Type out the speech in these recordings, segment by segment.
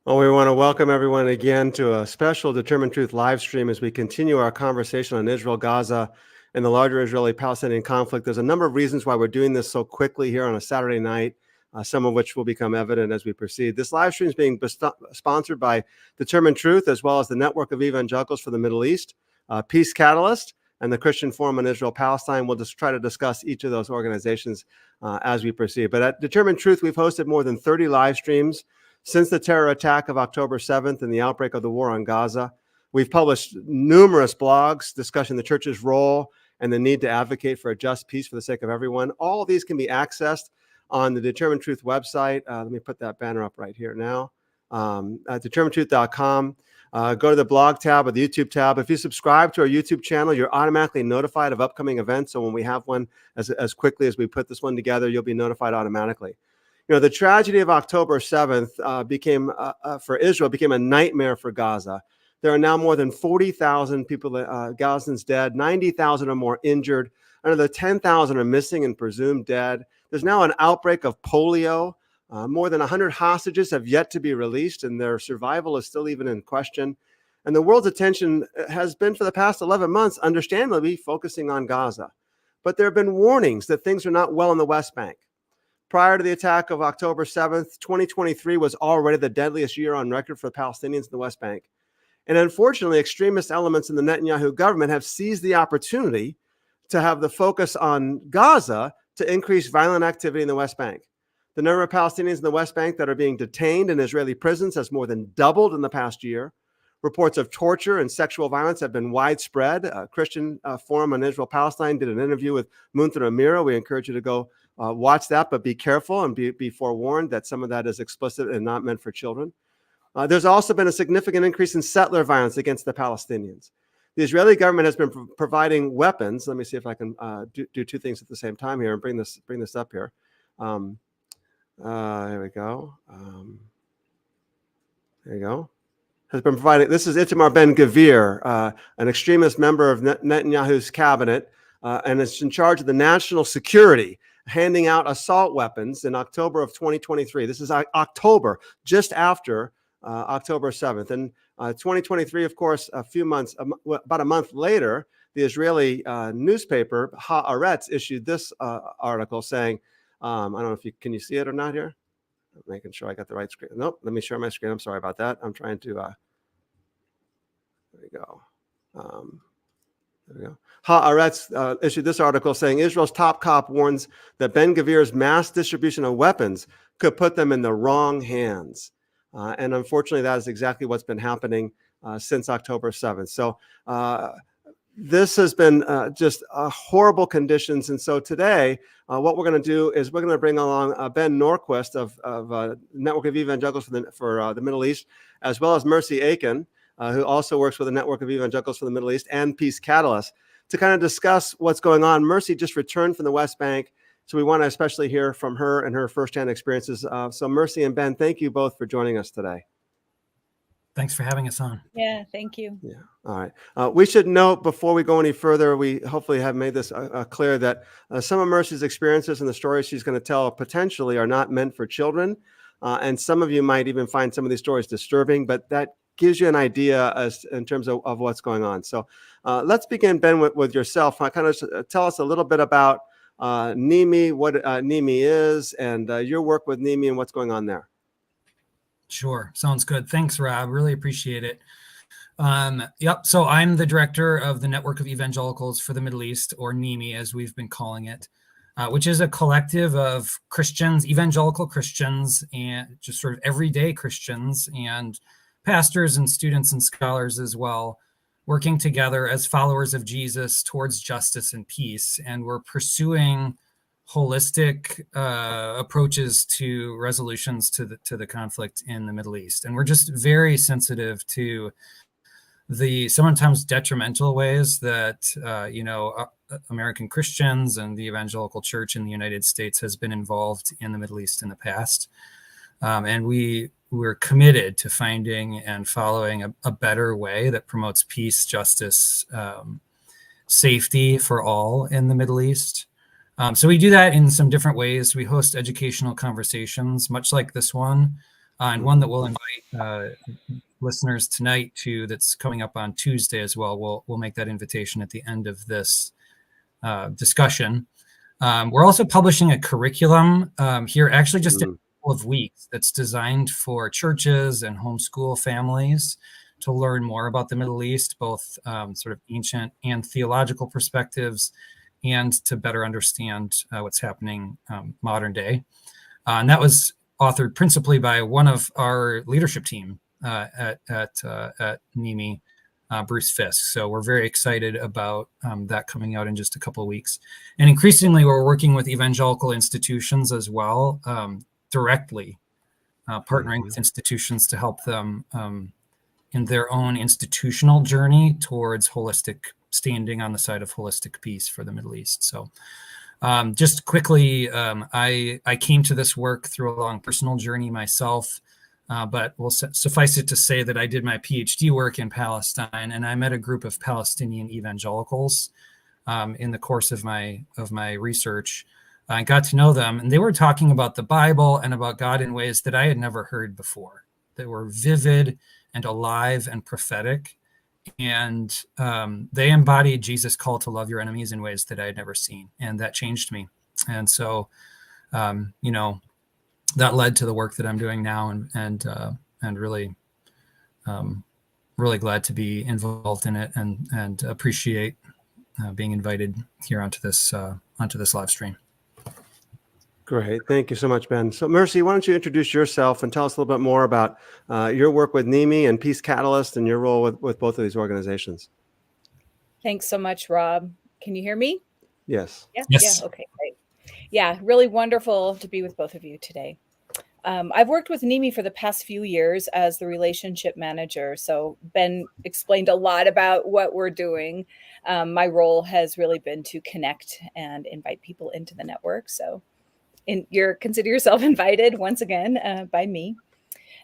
Well, we want to welcome everyone again to a special Determined Truth live stream as we continue our conversation on Israel, Gaza, and the larger Israeli-Palestinian conflict. There's a number of reasons why we're doing this so quickly here on a Saturday night, some of which will become evident as we proceed. This live stream is being sponsored by Determined Truth, as well as the Network of Evangelicals for the Middle East, Peace Catalyst, and the Christian Forum on Israel-Palestine. We'll just try to discuss each of those organizations as we proceed. But at Determined Truth, we've hosted more than 30 live streams since the terror attack of October 7th and the outbreak of the war on Gaza. We've published numerous blogs discussing the church's role and the need to advocate for a just peace for the sake of everyone. All of these can be accessed on the Determined Truth website. Let me put that banner up right here now. At determinetruth.com. Go to the blog tab or the YouTube tab. If you subscribe to our YouTube channel, you're automatically notified of upcoming events. So when we have one, as quickly as we put this one together, you'll be notified automatically. You know, the tragedy of October 7th for Israel became a nightmare for Gaza. There are now more than 40,000 people, Gazans dead, 90,000 or more injured, another 10,000 are missing and presumed dead. There's now an outbreak of polio. More than 100 hostages have yet to be released, and their survival is still even in question. And the world's attention has been, for the past 11 months, understandably focusing on Gaza. But there have been warnings that things are not well in the West Bank. Prior to the attack of October 7th, 2023 was already the deadliest year on record for the Palestinians in the West Bank. And unfortunately, extremist elements in the Netanyahu government have seized the opportunity to have the focus on Gaza to increase violent activity in the West Bank. The number of Palestinians in the West Bank that are being detained in Israeli prisons has more than doubled in the past year. Reports of torture and sexual violence have been widespread. Christian Forum on Israel-Palestine did an interview with Munther Amira. We encourage you to go watch that, but be careful and be forewarned that some of that is explicit and not meant for children. There's also been a significant increase in settler violence against the Palestinians. The Israeli government has been providing weapons. Let me see if I can do two things at the same time here and bring this up here. Here we go. There you go. Has been providing. This is Itamar Ben-Gvir, an extremist member of Netanyahu's cabinet, and is in charge of the national security, handing out assault weapons in October of 2023. This is October, just after October 7th. And 2023, of course, about a month later, the Israeli newspaper Haaretz issued this article saying, I don't know if can you see it or not here? I'm making sure I got the right screen. Nope, let me share my screen. I'm sorry about that. I'm trying to, there we go. There we go. Haaretz issued this article saying Israel's top cop warns that Ben-Gvir's mass distribution of weapons could put them in the wrong hands. And unfortunately, that is exactly what's been happening since October 7th. So this has been just horrible conditions. And so today, what we're going to do is we're going to bring along Ben Norquist of Network of Evangelicals for the Middle East, as well as Mercy Aiken, who also works with the Network of Evangelicals for the Middle East and Peace Catalyst, to kind of discuss what's going on. Mercy just returned from the West Bank, so we want to especially hear from her and her firsthand experiences. So Mercy and Ben, thank you both for joining us today. Thanks for having us on. Yeah, thank you. Yeah. All right. We should note before we go any further, we hopefully have made this clear that some of Mercy's experiences and the stories she's going to tell potentially are not meant for children. And some of you might even find some of these stories disturbing, but that gives you an idea in terms of what's going on. So let's begin, Ben, with yourself. Kind of tell us a little bit about NEME, what NEME is, and your work with NEME and what's going on there. Sure. Sounds good. Thanks, Rob. Really appreciate it. Yep. So I'm the director of the Network of Evangelicals for the Middle East, or NEME, as we've been calling it, which is a collective of Christians, evangelical Christians, and just sort of everyday Christians and pastors and students and scholars as well, working together as followers of Jesus towards justice and peace. And we're pursuing holistic approaches to resolutions to the conflict in the Middle East. And we're just very sensitive to the sometimes detrimental ways that, American Christians and the evangelical church in the United States has been involved in the Middle East in the past. And we're committed to finding and following a better way that promotes peace, justice, safety for all in the Middle East. So we do that in some different ways. We host educational conversations, much like this one, and one that we'll invite listeners tonight to, that's coming up on Tuesday as well. We'll make that invitation at the end of this discussion. We're also publishing a curriculum here, actually just in a couple of weeks, that's designed for churches and homeschool families to learn more about the Middle East, both sort of ancient and theological perspectives, and to better understand what's happening modern day. And that was authored principally by one of our leadership team at NEME, Bruce Fisk. So we're very excited about that coming out in just a couple of weeks. And increasingly, we're working with evangelical institutions as well, directly partnering with institutions to help them in their own institutional journey towards holistic, standing on the side of holistic peace for the Middle East. So just quickly, I came to this work through a long personal journey myself, but will suffice it to say that I did my PhD work in Palestine, and I met a group of Palestinian evangelicals in the course of my research. I got to know them, and they were talking about the Bible and about God in ways that I had never heard before. They were vivid and alive and prophetic, and they embodied Jesus' call to love your enemies in ways that I had never seen, and that changed me. And so, that led to the work that I'm doing now, and really, really glad to be involved in it, and appreciate being invited here onto this live stream. Great. Thank you so much, Ben. So Mercy, why don't you introduce yourself and tell us a little bit more about your work with NEME and Peace Catalyst and your role with both of these organizations. Thanks so much, Rob. Can you hear me? Yes. Yeah. Yes. Yeah. Okay, great. Yeah, really wonderful to be with both of you today. I've worked with NEME for the past few years as the relationship manager. So Ben explained a lot about what we're doing. My role has really been to connect and invite people into the network. So consider yourself invited once again by me.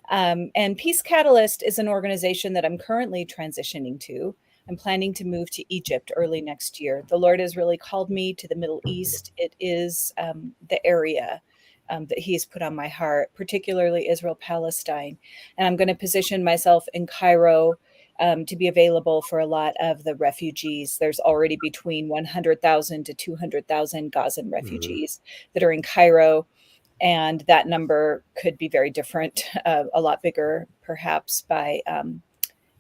And Peace Catalyst is an organization that I'm currently transitioning to. I'm planning to move to Egypt early next year. The Lord has really called me to the Middle East. It is the area that He's put on my heart, particularly Israel-Palestine. And I'm going to position myself in Cairo to be available for a lot of the refugees. There's already between 100,000 to 200,000 Gazan refugees that are in Cairo. And that number could be very different, a lot bigger, perhaps by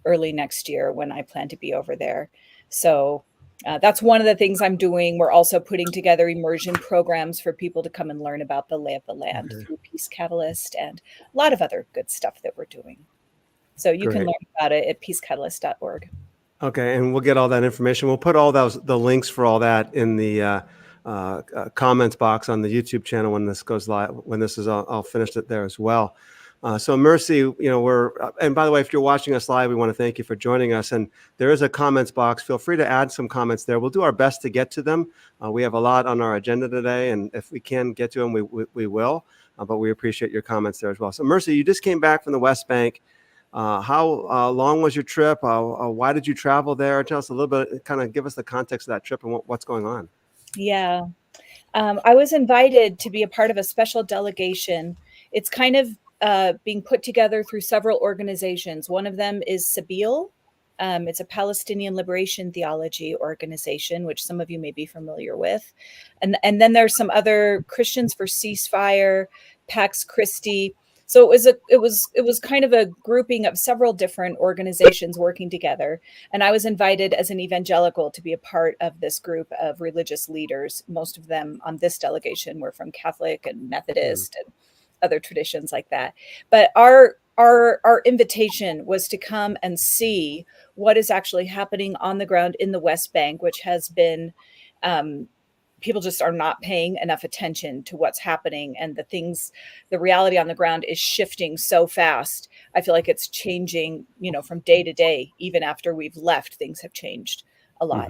early next year when I plan to be over there. So that's one of the things I'm doing. We're also putting together immersion programs for people to come and learn about the lay of the land through Peace Catalyst, and a lot of other good stuff that we're doing. So you can learn about it at peacecatalyst.org. Okay, and we'll get all that information. We'll put all the links for all that in the comments box on the YouTube channel when this goes live. When this is all finished it there as well. So Mercy, and by the way, if you're watching us live, we want to thank you for joining us. And there is a comments box. Feel free to add some comments there. We'll do our best to get to them. We have a lot on our agenda today, and if we can get to them, we will. But we appreciate your comments there as well. So Mercy, you just came back from the West Bank. How long was your trip? Why did you travel there? Tell us a little bit, kind of give us the context of that trip and what's going on. Yeah. I was invited to be a part of a special delegation. It's kind of being put together through several organizations. One of them is Sabeel. It's a Palestinian liberation theology organization, which some of you may be familiar with. And then there's some other Christians for Ceasefire, Pax Christi. So it was kind of a grouping of several different organizations working together. And I was invited as an evangelical to be a part of this group of religious leaders. Most of them on this delegation were from Catholic and Methodist and other traditions like that. But our invitation was to come and see what is actually happening on the ground in the West Bank, which has been people just are not paying enough attention to what's happening, and the reality on the ground is shifting so fast. I feel like it's changing, from day to day. Even after we've left, things have changed a lot.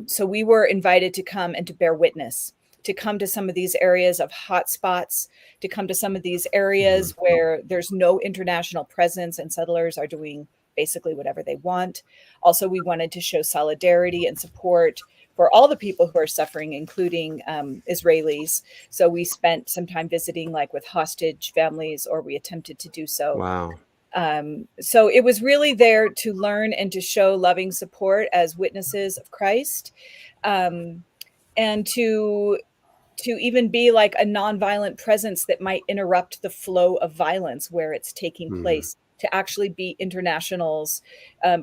So we were invited to come and to bear witness, to come to some of these areas of hot spots, to come to some of these areas where there's no international presence and settlers are doing basically whatever they want. Also, we wanted to show solidarity and support for all the people who are suffering, including Israelis. So we spent some time visiting like with hostage families, or we attempted to do so. Wow. So it was really there to learn and to show loving support as witnesses of Christ, and to even be like a nonviolent presence that might interrupt the flow of violence where it's taking place, to actually be internationals,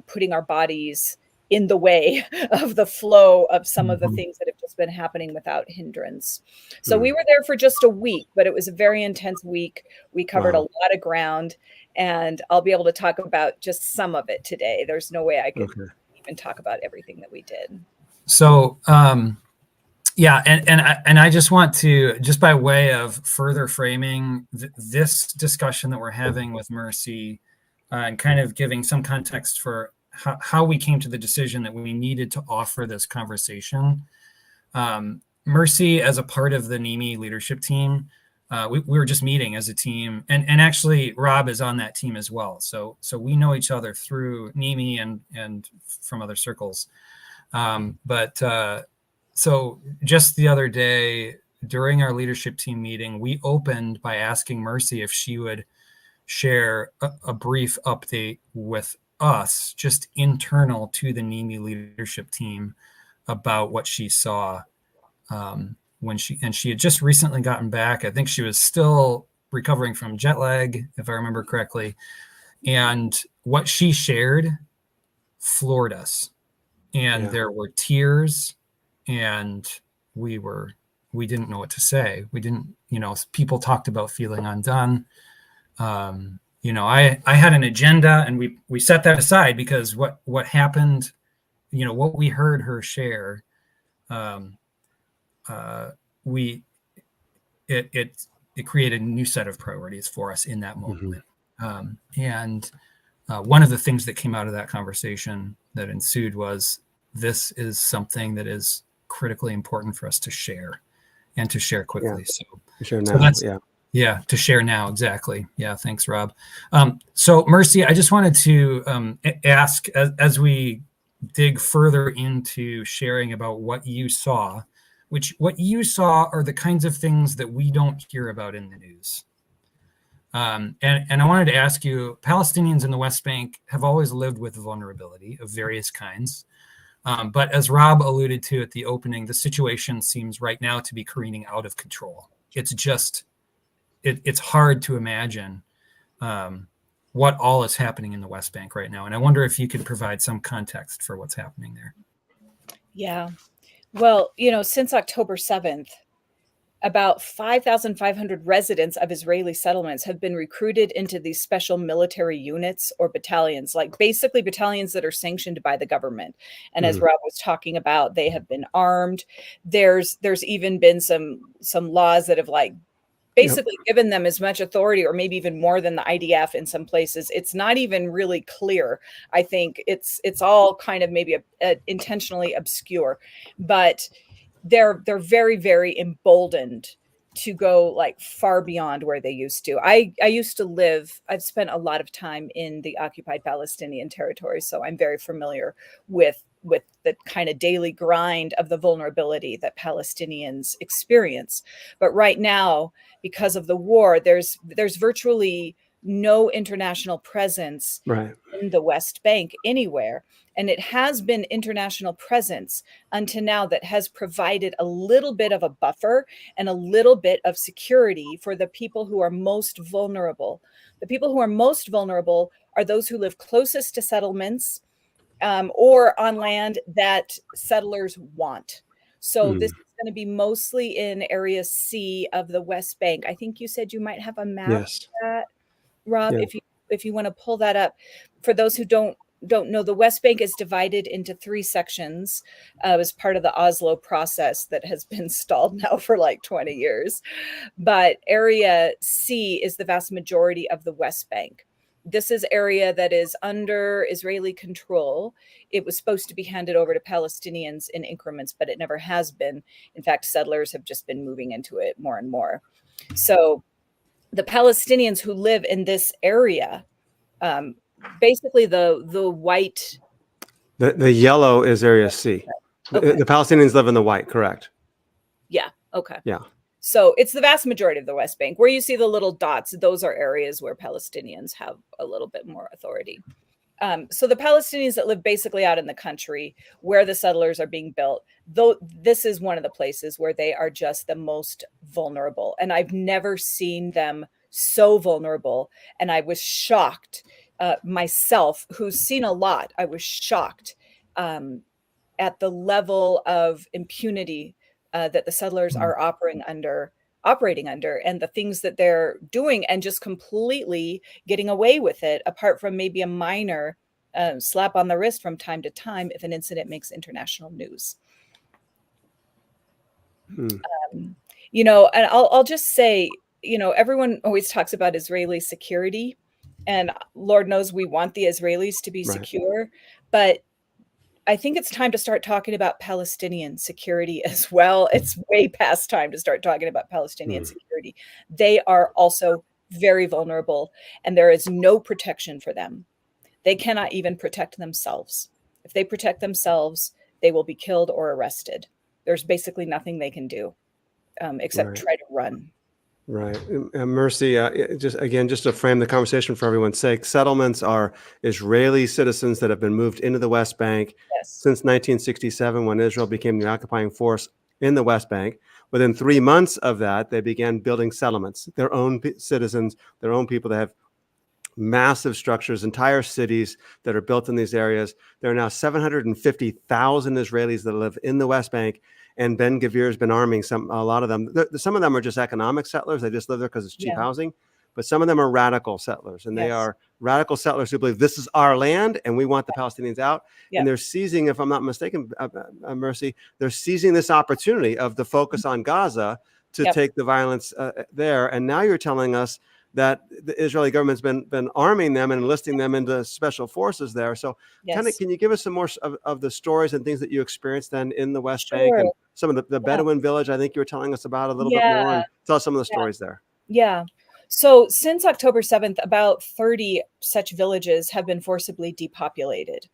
putting our bodies in the way of the flow of some of the things that have just been happening without hindrance. So we were there for just a week, but it was a very intense week. We covered a lot of ground, and I'll be able to talk about just some of it today. There's no way I could even talk about everything that we did. So, yeah, and I just want to, just by way of further framing this discussion that we're having with Mercy, and kind of giving some context for how we came to the decision that we needed to offer this conversation. Mercy, as a part of the NEME leadership team, we were just meeting as a team, and actually Rob is on that team as well. So we know each other through NEME and from other circles. So just the other day during our leadership team meeting, we opened by asking Mercy if she would share a brief update with us, just internal to the NEME leadership team, about what she saw when she had just recently gotten back. I think she was still recovering from jet lag, if I remember correctly. And what she shared floored us. And there were tears, and we didn't know what to say. We didn't, people talked about feeling undone. I had an agenda, and we set that aside because what happened, what we heard her share, it created a new set of priorities for us in that moment. And one of the things that came out of that conversation that ensued was, this is something that is critically important for us to share, and to share quickly. To share now. To share now. Exactly. Yeah. Thanks, Rob. So Mercy, I just wanted to ask, as we dig further into sharing about what you saw, what you saw are the kinds of things that we don't hear about in the news. And I wanted to ask you, Palestinians in the West Bank have always lived with vulnerability of various kinds. But as Rob alluded to at the opening, the situation seems right now to be careening out of control. It's just, it's hard to imagine what all is happening in the West Bank right now. And I wonder if you could provide some context for what's happening there. Yeah. Well, since October 7th, about 5,500 residents of Israeli settlements have been recruited into these special military units or battalions, like basically battalions that are sanctioned by the government. And as Rob was talking about, they have been armed. There's even been some laws that have basically given them as much authority, or maybe even more than the IDF in some places. It's not even really clear. I think it's all kind of maybe intentionally obscure, but they're very, very emboldened to go far beyond where they used to. I used to live, I've spent a lot of time in the occupied Palestinian territory, so I'm very familiar with the kind of daily grind of the vulnerability that Palestinians experience. But right now, because of the war, there's virtually no international presence in the West Bank anywhere. And it has been international presence until now that has provided a little bit of a buffer and a little bit of security for the people who are most vulnerable. The people who are most vulnerable are those who live closest to settlements, or on land that settlers want. So this is going to be mostly in Area C of the West Bank. I think you said you might have a map of that, Rob, if you want to pull that up. For those who don't know, the West Bank is divided into 3 sections as part of the Oslo process that has been stalled now for 20 years. But Area C is the vast majority of the West Bank. This is area that is under Israeli control. It was supposed to be handed over to Palestinians in increments, but it never has been. In fact, settlers have just been moving into it more and more. So the Palestinians who live in this area, basically the white. The yellow is Area C. Okay. The Palestinians live in the white, correct? Yeah. Okay. Yeah. So it's the vast majority of the West Bank. Where you see the little dots, those are areas where Palestinians have a little bit more authority. So the Palestinians that live basically out in the country where the settlers are being built, though this is one of the places where they are just the most vulnerable. And I've never seen them so vulnerable. And I was shocked myself, who's seen a lot. I was shocked at the level of impunity that the settlers are operating under and the things that they're doing and just completely getting away with it, apart from maybe a minor slap on the wrist from time to time if an incident makes international news. You know, and I'll just say, you know, everyone always talks about Israeli security, and Lord knows we want the Israelis to be secure, but I think it's time to start talking about Palestinian security as well. It's way past time to start talking about Palestinian security. They are also very vulnerable, and there is no protection for them. They cannot even protect themselves. If they protect themselves, they will be killed or arrested. There's basically nothing they can do except try to run. Right. Mercy, just to frame the conversation for everyone's sake, settlements are Israeli citizens that have been moved into the West Bank since 1967, when Israel became the occupying force in the West Bank. Within 3 months of that, they began building settlements, their own citizens, their own people. They have massive structures, entire cities that are built in these areas. There are now 750,000 Israelis that live in the West Bank, and Ben Gvir has been arming a lot of them. Some of them are just economic settlers. They just live there because it's cheap housing. But some of them are radical settlers, and they are radical settlers who believe this is our land and we want the Palestinians out. And they're seizing, if I'm not mistaken, Mercy, they're seizing this opportunity of the focus on Gaza to take the violence there. And now you're telling us that the Israeli government's been arming them and enlisting them into special forces there. So can you give us some more of the stories and things that you experienced then in the West Bank, and some of the Bedouin village I think you were telling us about a little bit more, and tell us some of the stories there. Yeah. So since October 7th, about 30 such villages have been forcibly depopulated.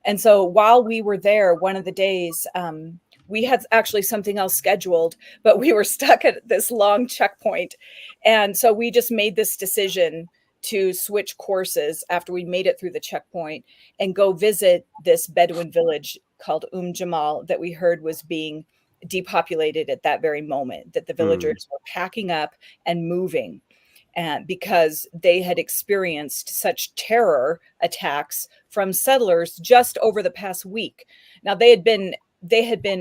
And so while we were there, one of the days, we had actually something else scheduled, but we were stuck at this long checkpoint. And so we just made this decision to switch courses after we made it through the checkpoint and go visit this Bedouin village called Jamal that we heard was being depopulated at that very moment, that the villagers were packing up and moving. And because they had experienced such terror attacks from settlers just over the past week. Now they had been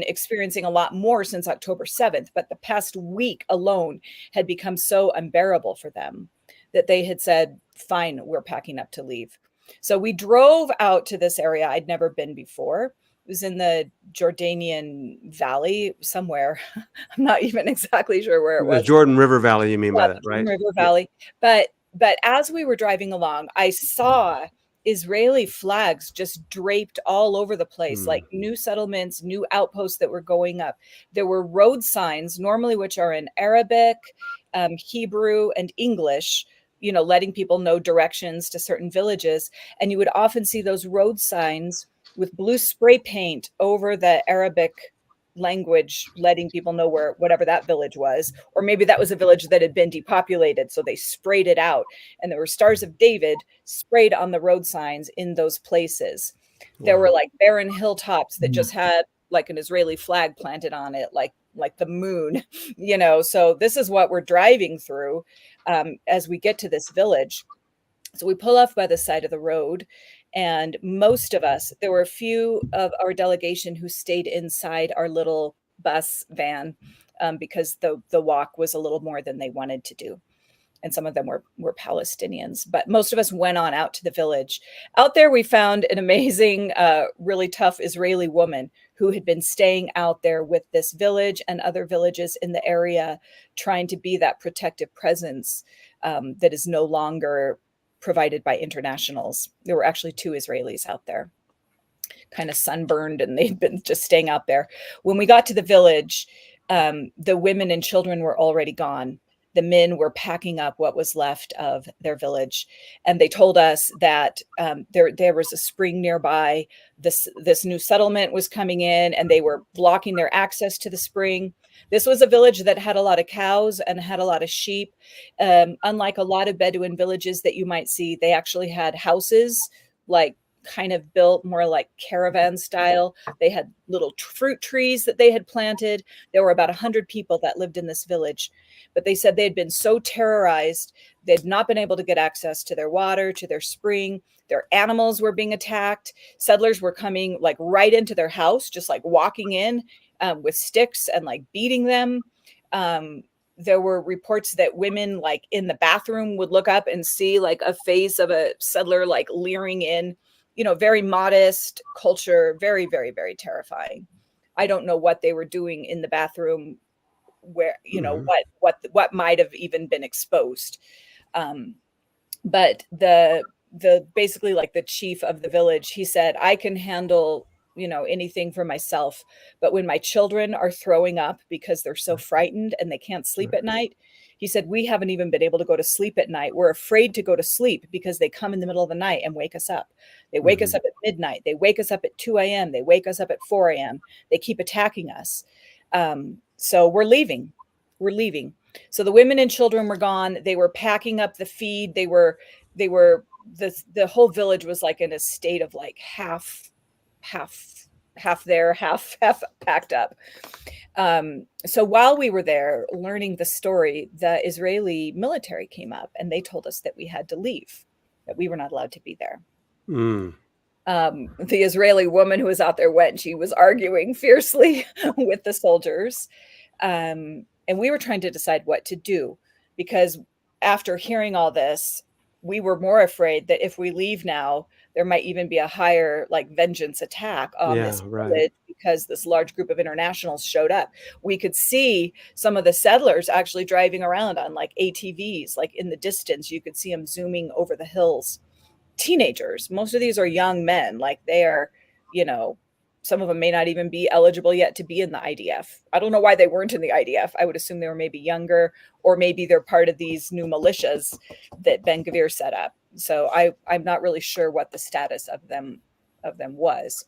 experiencing a lot more since October 7th, but the past week alone had become so unbearable for them that they had said, fine, we're packing up to leave. So we drove out to this area I'd never been before. It was in the Jordanian Valley somewhere. I'm not even exactly sure where it was. The Jordan River Valley, you mean by that, right? Jordan River Valley. But as we were driving along, I saw Israeli flags just draped all over the place, like new settlements, new outposts that were going up. There were road signs, normally which are in Arabic, Hebrew, and English, you know, letting people know directions to certain villages. And you would often see those road signs with blue spray paint over the Arabic language, letting people know where whatever that village was, or maybe that was a village that had been depopulated, so they sprayed it out, and there were stars of David sprayed on the road signs in those places. There were like barren hilltops that just had like an Israeli flag planted on it, like the moon, you know. So this is what we're driving through as we get to this village. So we pull off by the side of the road, and most of us, there were a few of our delegation who stayed inside our little bus van because the walk was a little more than they wanted to do. And some of them were Palestinians, but most of us went on out to the village. Out there, we found an amazing, really tough Israeli woman who had been staying out there with this village and other villages in the area, trying to be that protective presence that is no longer provided by internationals. There were actually 2 Israelis out there, kind of sunburned, and they'd been just staying out there. When we got to the village, the women and children were already gone. the men were packing up what was left of their village. And they told us that there was a spring nearby. This new settlement was coming in, and they were blocking their access to the spring. This was a village that had a lot of cows and had a lot of sheep. Unlike a lot of Bedouin villages that you might see, they actually had houses, like kind of built more like caravan style. They had little fruit trees that they had planted. There were about 100 people that lived in this village, but they said they had been so terrorized, they'd not been able to get access to their water, to their spring. Their animals were being attacked. Settlers were coming like right into their house, just like walking in with sticks and like beating them. There were reports that women like in the bathroom would look up and see like a face of a settler like leering in. Very modest culture, very, very, very terrifying. I don't know what they were doing in the bathroom, where, what might have even been exposed. But the basically like the chief of the village, he said, I can handle, anything for myself. But when my children are throwing up because they're so frightened and they can't sleep at night, he said, we haven't even been able to go to sleep at night. We're afraid to go to sleep because they come in the middle of the night and wake us up. They wake us up at midnight. They wake us up at 2 a.m. They wake us up at 4 a.m. They keep attacking us. So we're leaving. So the women and children were gone. They were packing up the feed. The whole village was like in a state of like half there, half packed up. So while we were there learning the story, the Israeli military came up and they told us that we had to leave, that we were not allowed to be there. The Israeli woman who was out there went, she was arguing fiercely with the soldiers. And we were trying to decide what to do, because after hearing all this, we were more afraid that if we leave now, there might even be a higher like vengeance attack on this village, because this large group of internationals showed up. We could see some of the settlers actually driving around on like ATVs, like in the distance, you could see them zooming over the hills. Teenagers, most of these are young men, like they are, some of them may not even be eligible yet to be in the IDF. I don't know why they weren't in the IDF. I would assume they were maybe younger, or maybe they're part of these new militias that Ben Gvir set up. So I'm not really sure what the status of them was.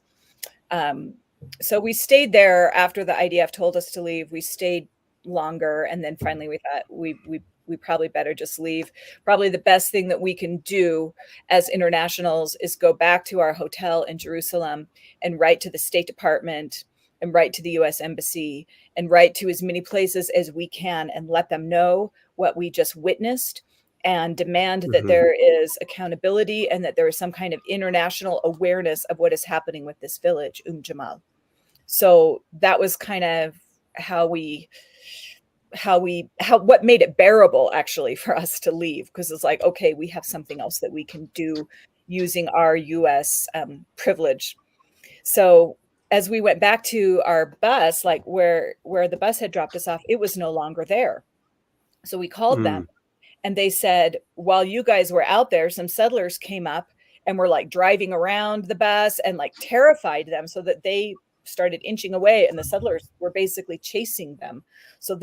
So we stayed there after the IDF told us to leave. We stayed longer, and then finally we thought we probably better just leave. Probably the best thing that we can do as internationals is go back to our hotel in Jerusalem and write to the State Department and write to the US Embassy and write to as many places as we can and let them know what we just witnessed, and demand that there is accountability and that there is some kind of international awareness of what is happening with this village, Jamal. So that was kind of what made it bearable actually for us to leave, because it's like, okay, we have something else that we can do using our US privilege. So as we went back to our bus, like where the bus had dropped us off, it was no longer there. So we called them, and they said, while you guys were out there, some settlers came up and were like driving around the bus and like terrified them, so that they started inching away, and the settlers were basically chasing them. So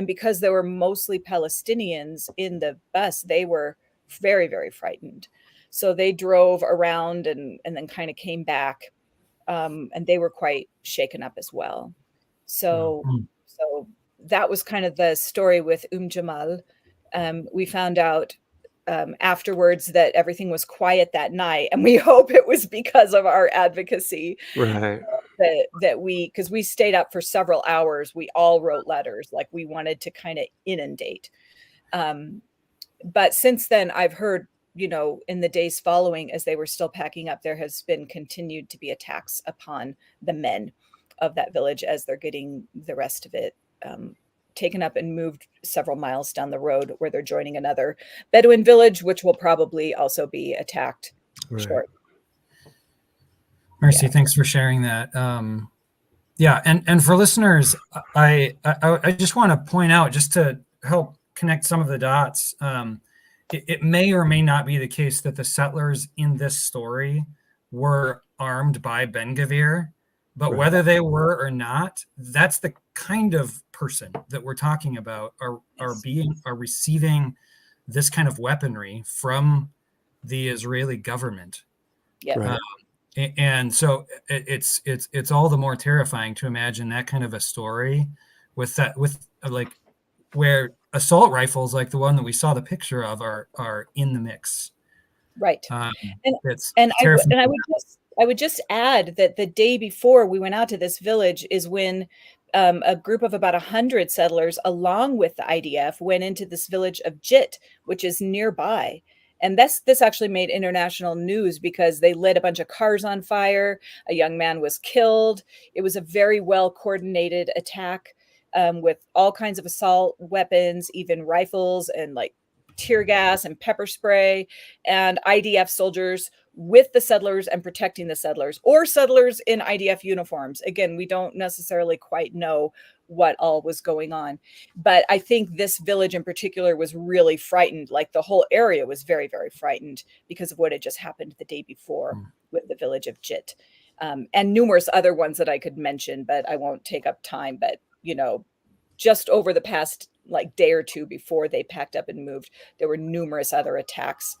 because there were mostly Palestinians in the bus, they were very, very frightened. So they drove around and then kind of came back, and they were quite shaken up as well. So that was kind of the story with Jamal. We found out afterwards that everything was quiet that night, and we hope it was because of our advocacy. Right. Because we stayed up for several hours, we all wrote letters, like we wanted to kind of inundate. But since then, I've heard, in the days following, as they were still packing up, there has been continued to be attacks upon the men of that village as they're getting the rest of it taken up and moved several miles down the road, where they're joining another Bedouin village, which will probably also be attacked shortly. Mercy, thanks for sharing that. And for listeners, I just want to point out, just to help connect some of the dots, it may or may not be the case that the settlers in this story were armed by Ben Gvir, but whether they were or not, that's the kind of person that we're talking about are receiving this kind of weaponry from the Israeli government. Yeah. Right. And so it's all the more terrifying to imagine that kind of a story with like where assault rifles like the one that we saw the picture of are in the mix. Right. It's And terrifying. I would just add that the day before we went out to this village is when a group of about 100 settlers, along with the IDF, went into this village of Jit, which is nearby. And this actually made international news because they lit a bunch of cars on fire. A young man was killed. It was a very well coordinated attack with all kinds of assault weapons, even rifles and like tear gas and pepper spray, and IDF soldiers with the settlers and protecting the settlers, or settlers in IDF uniforms. Again, we don't necessarily quite know what all was going on, but I think this village in particular was really frightened. Like the whole area was very, very frightened because of what had just happened the day before with the village of Jit, and numerous other ones that I could mention, but I won't take up time. But just over the past like day or two before they packed up and moved, there were numerous other attacks,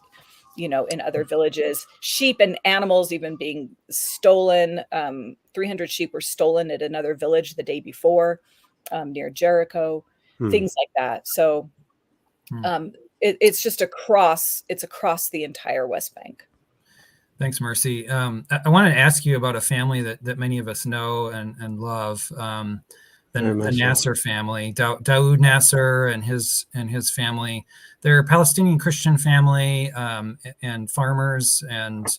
in other villages, sheep and animals even being stolen. 300 sheep were stolen at another village the day before, near Jericho, things like that. So it's just across the entire West Bank. Thanks, Mercy. I wanted to ask you about a family that many of us know and love. The Nasser family, Daoud Nasser and his family. They're a Palestinian Christian family and farmers, and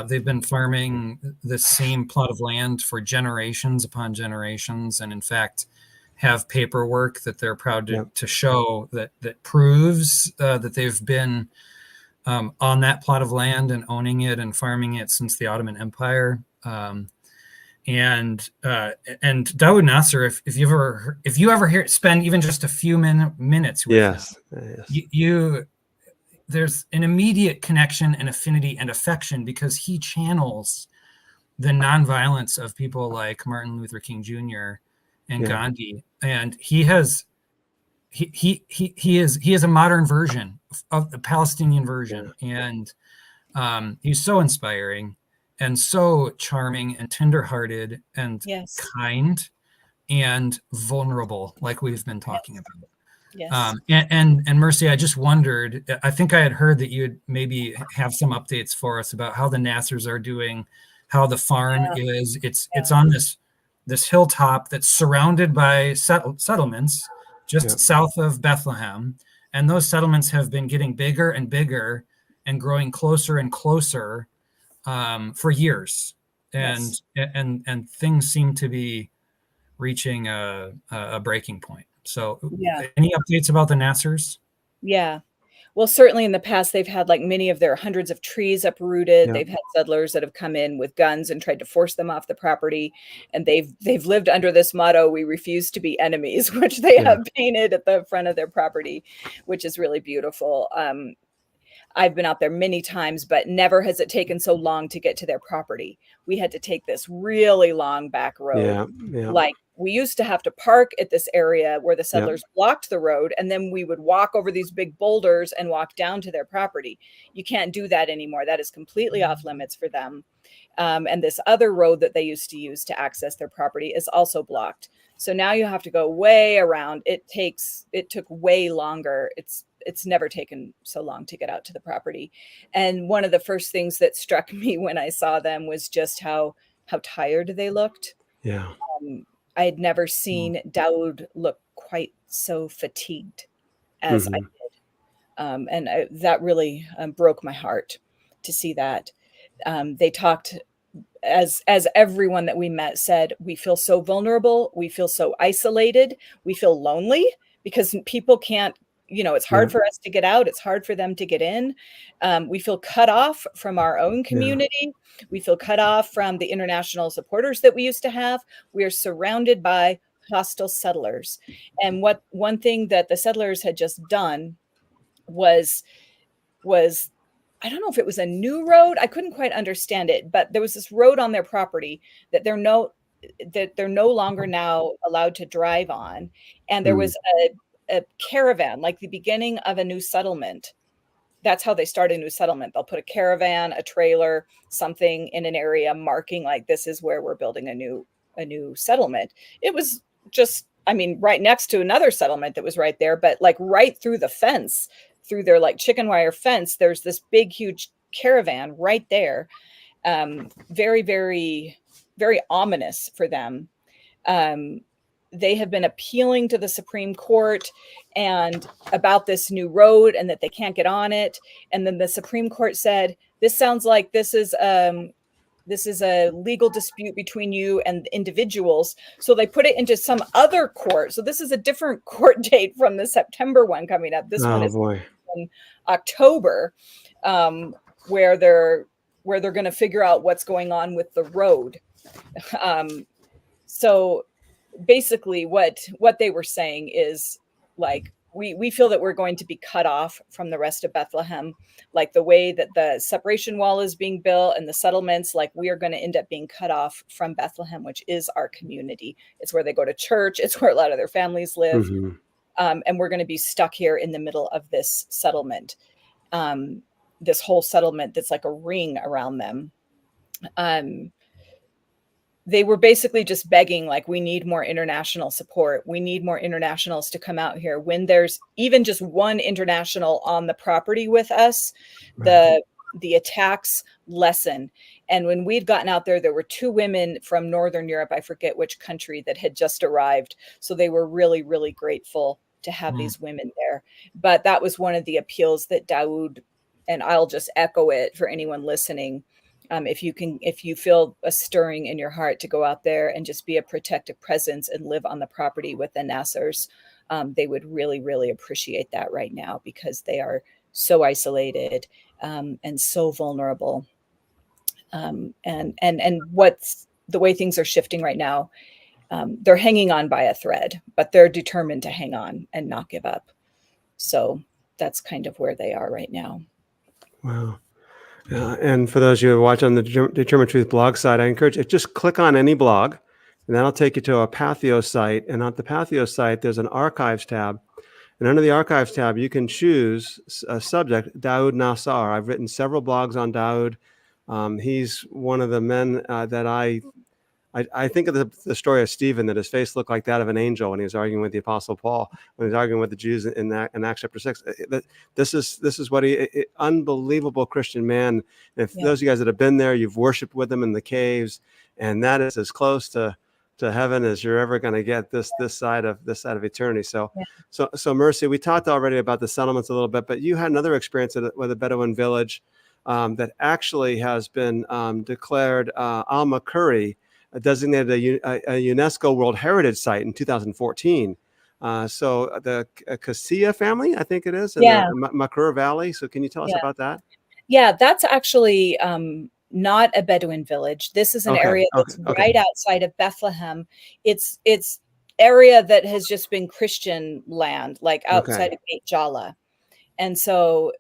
they've been farming the same plot of land for generations upon generations, and in fact have paperwork that they're proud to show that proves that they've been on that plot of land and owning it and farming it since the Ottoman Empire. And Daoud Nasser, if you ever spend even just a few minutes with him, there's an immediate connection and affinity and affection because he channels the nonviolence of people like Martin Luther King Jr. and Gandhi, and he is a modern version of the Palestinian version, and he's so inspiring and so charming and tenderhearted and kind and vulnerable, like we've been talking about. Yes. And Mercy, I just wondered, I think I had heard that you'd maybe have some updates for us about how the Nassers are doing, how the farm is. It's on this hilltop that's surrounded by settlements just south of Bethlehem. And those settlements have been getting bigger and bigger and growing closer and closer for years, and things seem to be reaching a breaking point. So, any updates about the Nassers? Yeah. Well, certainly in the past, they've had like many of their hundreds of trees uprooted. They've had settlers that have come in with guns and tried to force them off the property. And they've lived under this motto, "We refuse to be enemies," which they have painted at the front of their property, which is really beautiful. I've been out there many times, but never has it taken so long to get to their property. We had to take this really long back road. Like we used to have to park at this area where the settlers blocked the road, and then we would walk over these big boulders and walk down to their property. You can't do that anymore. That is completely off limits for them. And this other road that they used to use to access their property is also blocked. So now you have to go way around. It took way longer. It's never taken so long to get out to the property. And one of the first things that struck me when I saw them was just how tired they looked. Yeah. I had never seen Daoud look quite so fatigued as I did. And that really broke my heart to see that. They talked, as everyone that we met said, we feel so vulnerable. We feel so isolated. We feel lonely because people can't, it's hard for us to get out. It's hard for them to get in. We feel cut off from our own community. We feel cut off from the international supporters that we used to have. We are surrounded by hostile settlers. And one thing that the settlers had just done was I don't know if it was a new road. I couldn't quite understand it, but there was this road on their property that that they're no longer now allowed to drive on. And there Hmm. was a caravan, like the beginning of a new settlement. That's how they start a new settlement. They'll put a caravan, a trailer, something in an area marking like this is where we're building a new settlement. It was just, I mean, right next to another settlement that was right there, but like right through the fence, through their like chicken wire fence, there's this big, huge caravan right there. Very, very, very ominous for them. They have been appealing to the Supreme Court and about this new road and that they can't get on it. And then the Supreme Court said, this sounds like this is a legal dispute between you and individuals. So they put it into some other court. So this is a different court date from the September one coming up. This one is in October, where they're going to figure out what's going on with the road. So basically what they were saying is like, we feel that we're going to be cut off from the rest of Bethlehem, like the way that the separation wall is being built and the settlements, like we are going to end up being cut off from Bethlehem, which is our community. It's where they go to church. It's where a lot of their families live. Mm-hmm. And we're going to be stuck here in the middle of this settlement, this whole settlement that's like a ring around them. They were basically just begging, like, we need more international support. We need more internationals to come out here. When there's even just one international on the property with us, right, the attacks lessen. And when we'd gotten out there, there were 2 women from Northern Europe, I forget which country, that had just arrived. So they were really, really grateful to have these women there. But that was one of the appeals that Daoud, and I'll just echo it for anyone listening, if you feel a stirring in your heart to go out there and just be a protective presence and live on the property with the Nassers, they would really, really appreciate that right now, because they are so isolated and so vulnerable. And what's the way things are shifting right now, they're hanging on by a thread, but they're determined to hang on and not give up. So that's kind of where they are right now. Wow. And for those of you who watch on the Determinetruth blog site, I encourage you to just click on any blog, and that'll take you to a Pathos site. And on the Pathos site, there's an archives tab. And under the archives tab, you can choose a subject, Daoud Nassar. I've written several blogs on Daoud. He's one of the men that I think of the story of Stephen, that his face looked like that of an angel when he was arguing with the Apostle Paul, when he was arguing with the Jews in Acts chapter 6. This is what unbelievable Christian man. If those of you guys that have been there, you've worshiped with him in the caves, and that is as close to heaven as you're ever going to get this side of eternity. So Mercy, we talked already about the settlements a little bit, but you had another experience with a Bedouin village that actually has been declared al-Makuri, designated a UNESCO World Heritage Site in 2014. So the Cassia family, I think it is, in the Makur Valley. So can you tell us about that? Yeah, that's actually not a Bedouin village. This is an area that's right outside of Bethlehem. It's area that has just been Christian land, like outside of Beit Jala. And so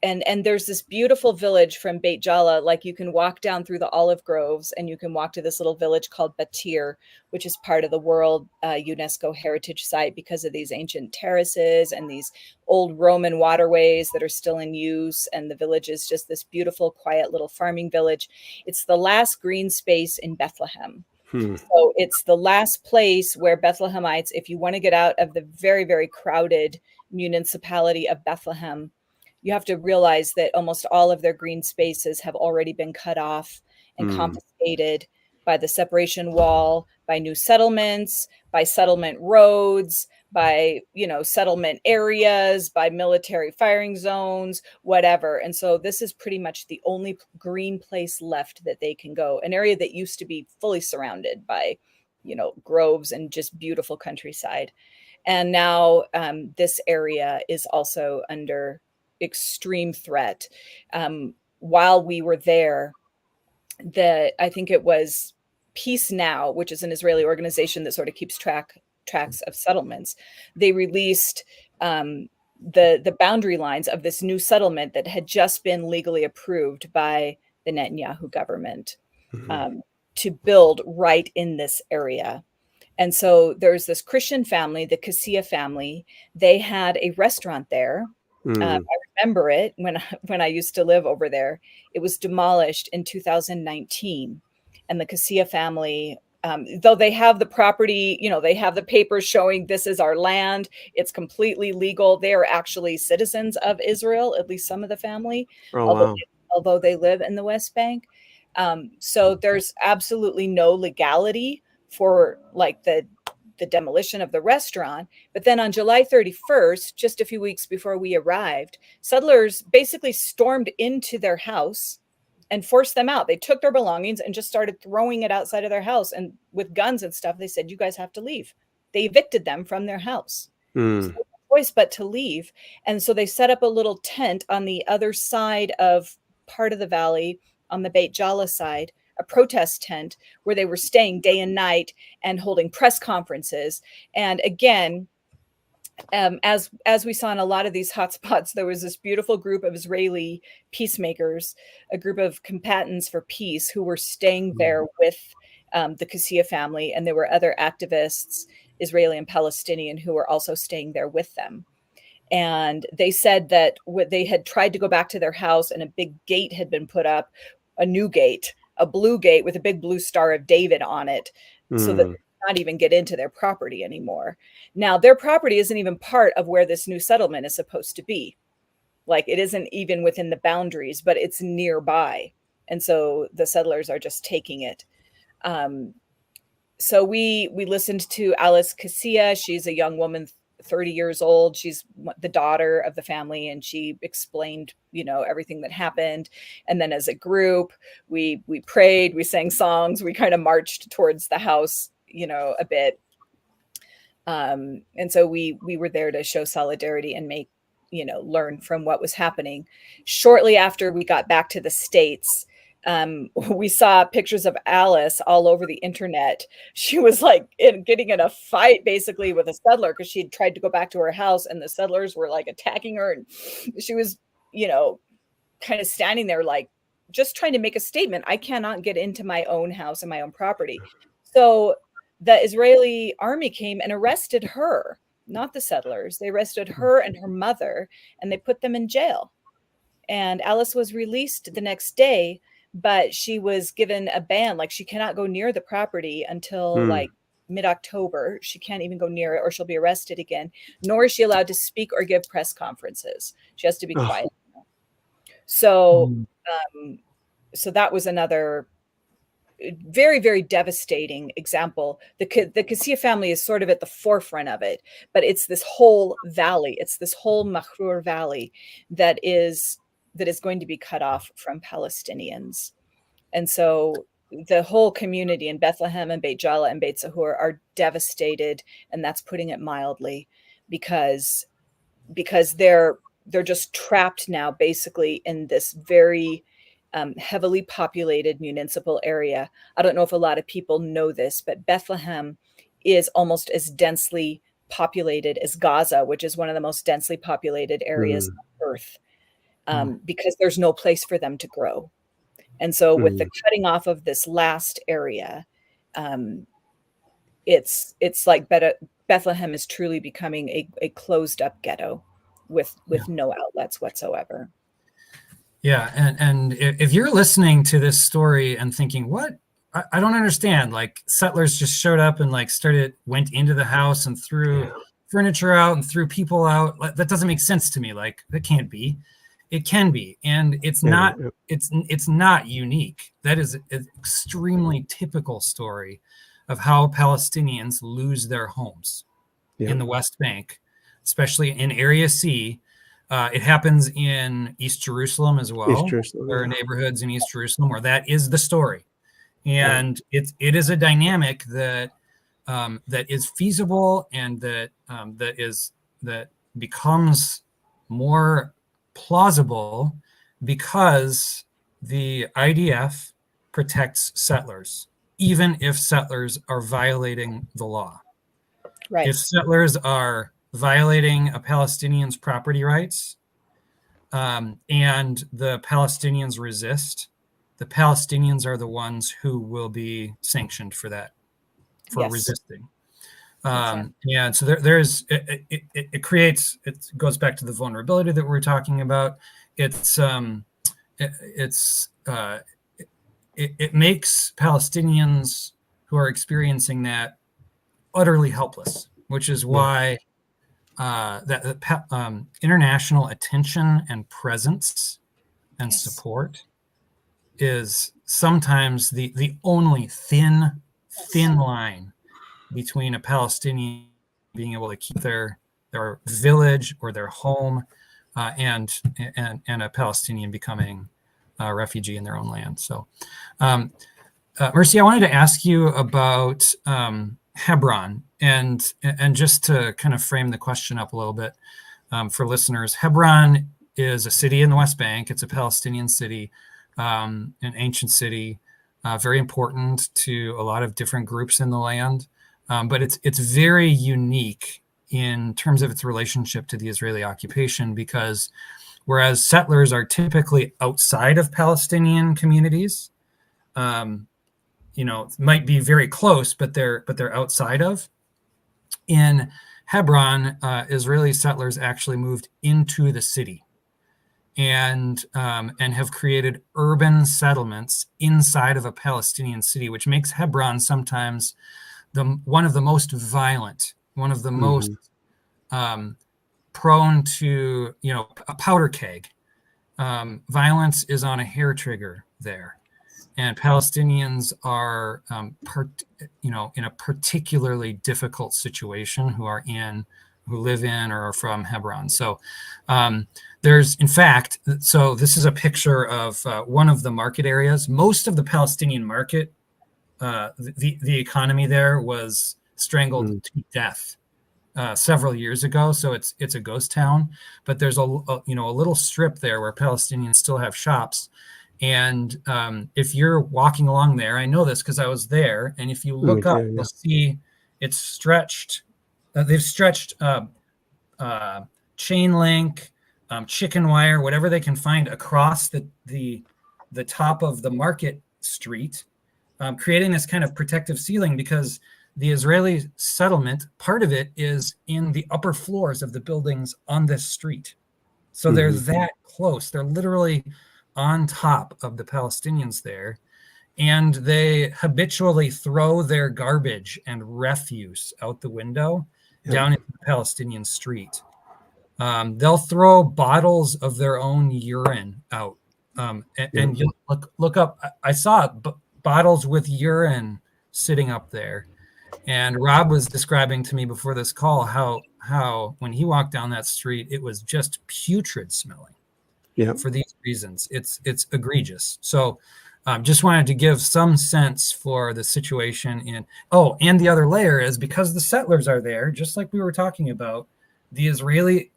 and there's this beautiful village from Beit Jala, like you can walk down through the olive groves and you can walk to this little village called Batir, which is part of the World UNESCO Heritage Site because of these ancient terraces and these old Roman waterways that are still in use. And the village is just this beautiful, quiet little farming village. It's the last green space in Bethlehem. So it's the last place where Bethlehemites, if you want to get out of the very, very crowded municipality of Bethlehem, you have to realize that almost all of their green spaces have already been cut off and confiscated by the separation wall, by new settlements, by settlement roads, by, settlement areas, by military firing zones, whatever. And so this is pretty much the only green place left that they can go, an area that used to be fully surrounded by, groves and just beautiful countryside. And now this area is also under extreme threat. While we were there, I think it was Peace Now, which is an Israeli organization that sort of keeps tracks of settlements. They released the boundary lines of this new settlement that had just been legally approved by the Netanyahu government. to build right in this area. And so there's this Christian family, the Casilla family. They had a restaurant there. I remember it when I used to live over there. It was demolished in 2019. And the Casilla family, though they have the property, they have the papers showing this is our land. It's completely legal. They are actually citizens of Israel, at least some of the family, although they live in the West Bank. So there's absolutely no legality for like the demolition of the restaurant. But then on July 31st, just a few weeks before we arrived, settlers basically stormed into their house and forced them out. They took their belongings and just started throwing it outside of their house. And with guns and stuff, they said, you guys have to leave. They evicted them from their house. So no choice but to leave. And so they set up a little tent on the other side of part of the valley, on the Beit Jala side, a protest tent where they were staying day and night and holding press conferences. And again, as we saw in a lot of these hotspots, there was this beautiful group of Israeli peacemakers, a group of combatants for peace who were staying there with the Casilla family. And there were other activists, Israeli and Palestinian, who were also staying there with them. And they said that they had tried to go back to their house and a big gate had been put up, a new gate, a blue gate with a big blue Star of David on it, so that they could not even get into their property anymore. Now, their property isn't even part of where this new settlement is supposed to be. Like, it isn't even within the boundaries, but it's nearby. And so the settlers are just taking it. So we listened to Alice Casilla. She's a young woman, 30 years old. She's the daughter of the family, and she explained, everything that happened. And then as a group, we prayed, we sang songs, we kind of marched towards the house, a bit. And so we were there to show solidarity and make, learn from what was happening. Shortly after we got back to the States, we saw pictures of Alice all over the internet. She was like getting in a fight basically with a settler because she had tried to go back to her house and the settlers were like attacking her. And she was, kind of standing there like just trying to make a statement. I cannot get into my own house and my own property. So the Israeli army came and arrested her, not the settlers. They arrested her and her mother and they put them in jail. And Alice was released the next day, but she was given a ban. Like, she cannot go near the property until like mid-October. She can't even go near it or she'll be arrested again, nor is she allowed to speak or give press conferences. She has to be quiet. So, so that was another very, very devastating example. The Casilla family is sort of at the forefront of it, but it's this whole valley. It's this whole Mahrur Valley that is going to be cut off from Palestinians. And so the whole community in Bethlehem and Beit Jala and Beit Sahur are devastated, and that's putting it mildly, because they're just trapped now basically in this very heavily populated municipal area. I don't know if a lot of people know this, but Bethlehem is almost as densely populated as Gaza, which is one of the most densely populated areas on Earth, because there's no place for them to grow. And so with the cutting off of this last area, it's like Bethlehem is truly becoming a closed up ghetto with no outlets whatsoever. Yeah. And if you're listening to this story and thinking, what? I don't understand. Like, settlers just showed up and went into the house and threw furniture out and threw people out. That doesn't make sense to me. Like, that can't be. It can be. And it's not, it's not unique. That is an extremely typical story of how Palestinians lose their homes in the West Bank, especially in Area C. It happens in East Jerusalem as well. There are neighborhoods in East Jerusalem where that is the story. And it is a dynamic that is feasible and that becomes more plausible because the IDF protects settlers, even if settlers are violating the law. Right. If settlers are violating a Palestinian's property rights, and the Palestinians resist, the Palestinians are the ones who will be sanctioned for that, for Yes. resisting. Exactly. And so it creates, it goes back to the vulnerability that we're talking about. It makes Palestinians who are experiencing that utterly helpless, which is why international attention and presence and support is sometimes the only thin line between a Palestinian being able to keep their village or their home and a Palestinian becoming a refugee in their own land. So, Mercy, I wanted to ask you about Hebron, and just to kind of frame the question up a little bit for listeners. Hebron is a city in the West Bank. It's a Palestinian city, an ancient city, very important to a lot of different groups in the land. But it's very unique in terms of its relationship to the Israeli occupation, because whereas settlers are typically outside of Palestinian communities, might be very close, but they're outside of. In Hebron, Israeli settlers actually moved into the city and have created urban settlements inside of a Palestinian city, which makes Hebron sometimes one of the most violent, one of the most prone to, a powder keg. Violence is on a hair trigger there. And Palestinians are, in a particularly difficult situation who live in or are from Hebron. So there's, in fact, so this is a picture of one of the market areas. Most of the Palestinian market, the economy there was strangled to death several years ago. So it's a ghost town, but there's a little strip there where Palestinians still have shops. And if you're walking along there, I know this because I was there, and if you look up, you'll see it's stretched. They've stretched chain link, chicken wire, whatever they can find across the top of the market street, creating this kind of protective ceiling, because the Israeli settlement, part of it is in the upper floors of the buildings on this street. So they're that close. They're literally on top of the Palestinians there, and they habitually throw their garbage and refuse out the window down into the Palestinian street. They'll throw bottles of their own urine out, and you look up. I saw bottles with urine sitting up there, and Rob was describing to me before this call how when he walked down that street, it was just putrid smelling. Yeah. For these reasons, it's egregious. So just wanted to give some sense for the situation and the other layer is because the settlers are there, just like we were talking about, the Israeli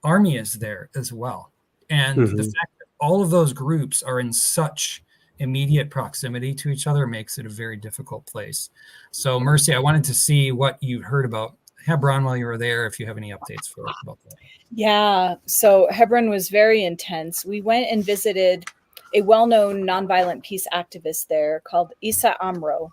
army is there as well. And the fact that all of those groups are in such immediate proximity to each other makes it a very difficult place. So Mercy, I wanted to see what you heard about Hebron while you were there, if you have any updates for us about that. Yeah, so Hebron was very intense. We went and visited a well-known nonviolent peace activist there called Issa Amro.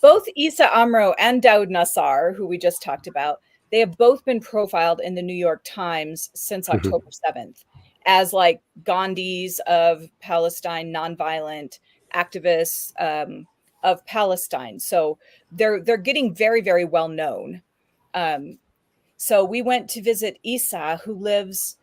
Both Issa Amro and Daoud Nassar, who we just talked about, they have both been profiled in the New York Times since October 7th as like Gandhis of Palestine, nonviolent activists of Palestine. So they're getting very, very well known. So we went to visit Issa, who lives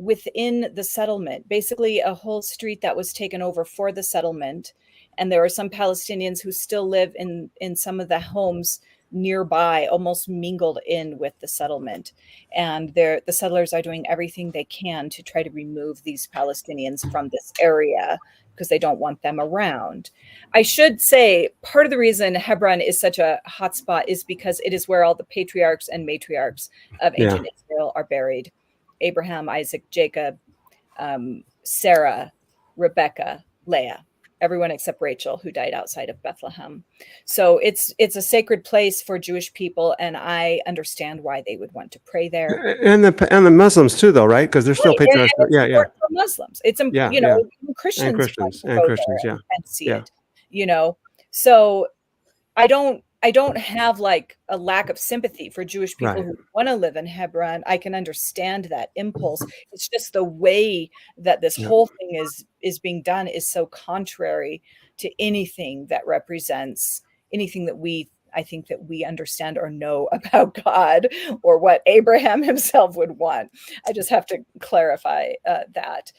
within the settlement, basically a whole street that was taken over for the settlement. And there are some Palestinians who still live in some of the homes nearby, almost mingled in with the settlement. And the settlers are doing everything they can to try to remove these Palestinians from this area because they don't want them around. I should say part of the reason Hebron is such a hotspot is because it is where all the patriarchs and matriarchs of ancient Israel are buried. Abraham, Isaac, Jacob, Sarah, Rebecca, Leah. everyone except Rachel, who died outside of Bethlehem. So it's a sacred place for Jewish people, and I understand why they would want to pray there. And the Muslims too, though, right? Because they're still patriotic. And it's Yeah, important for Muslims. It's yeah, you know, Christians and Christians, want to go there and see it. You know, so I don't have like a lack of sympathy for Jewish people who want to live in Hebron. I can understand that impulse. It's just the way that this whole thing is being done is so contrary to anything that represents anything that I think that we understand or know about God, or what Abraham himself would want. I just have to clarify that.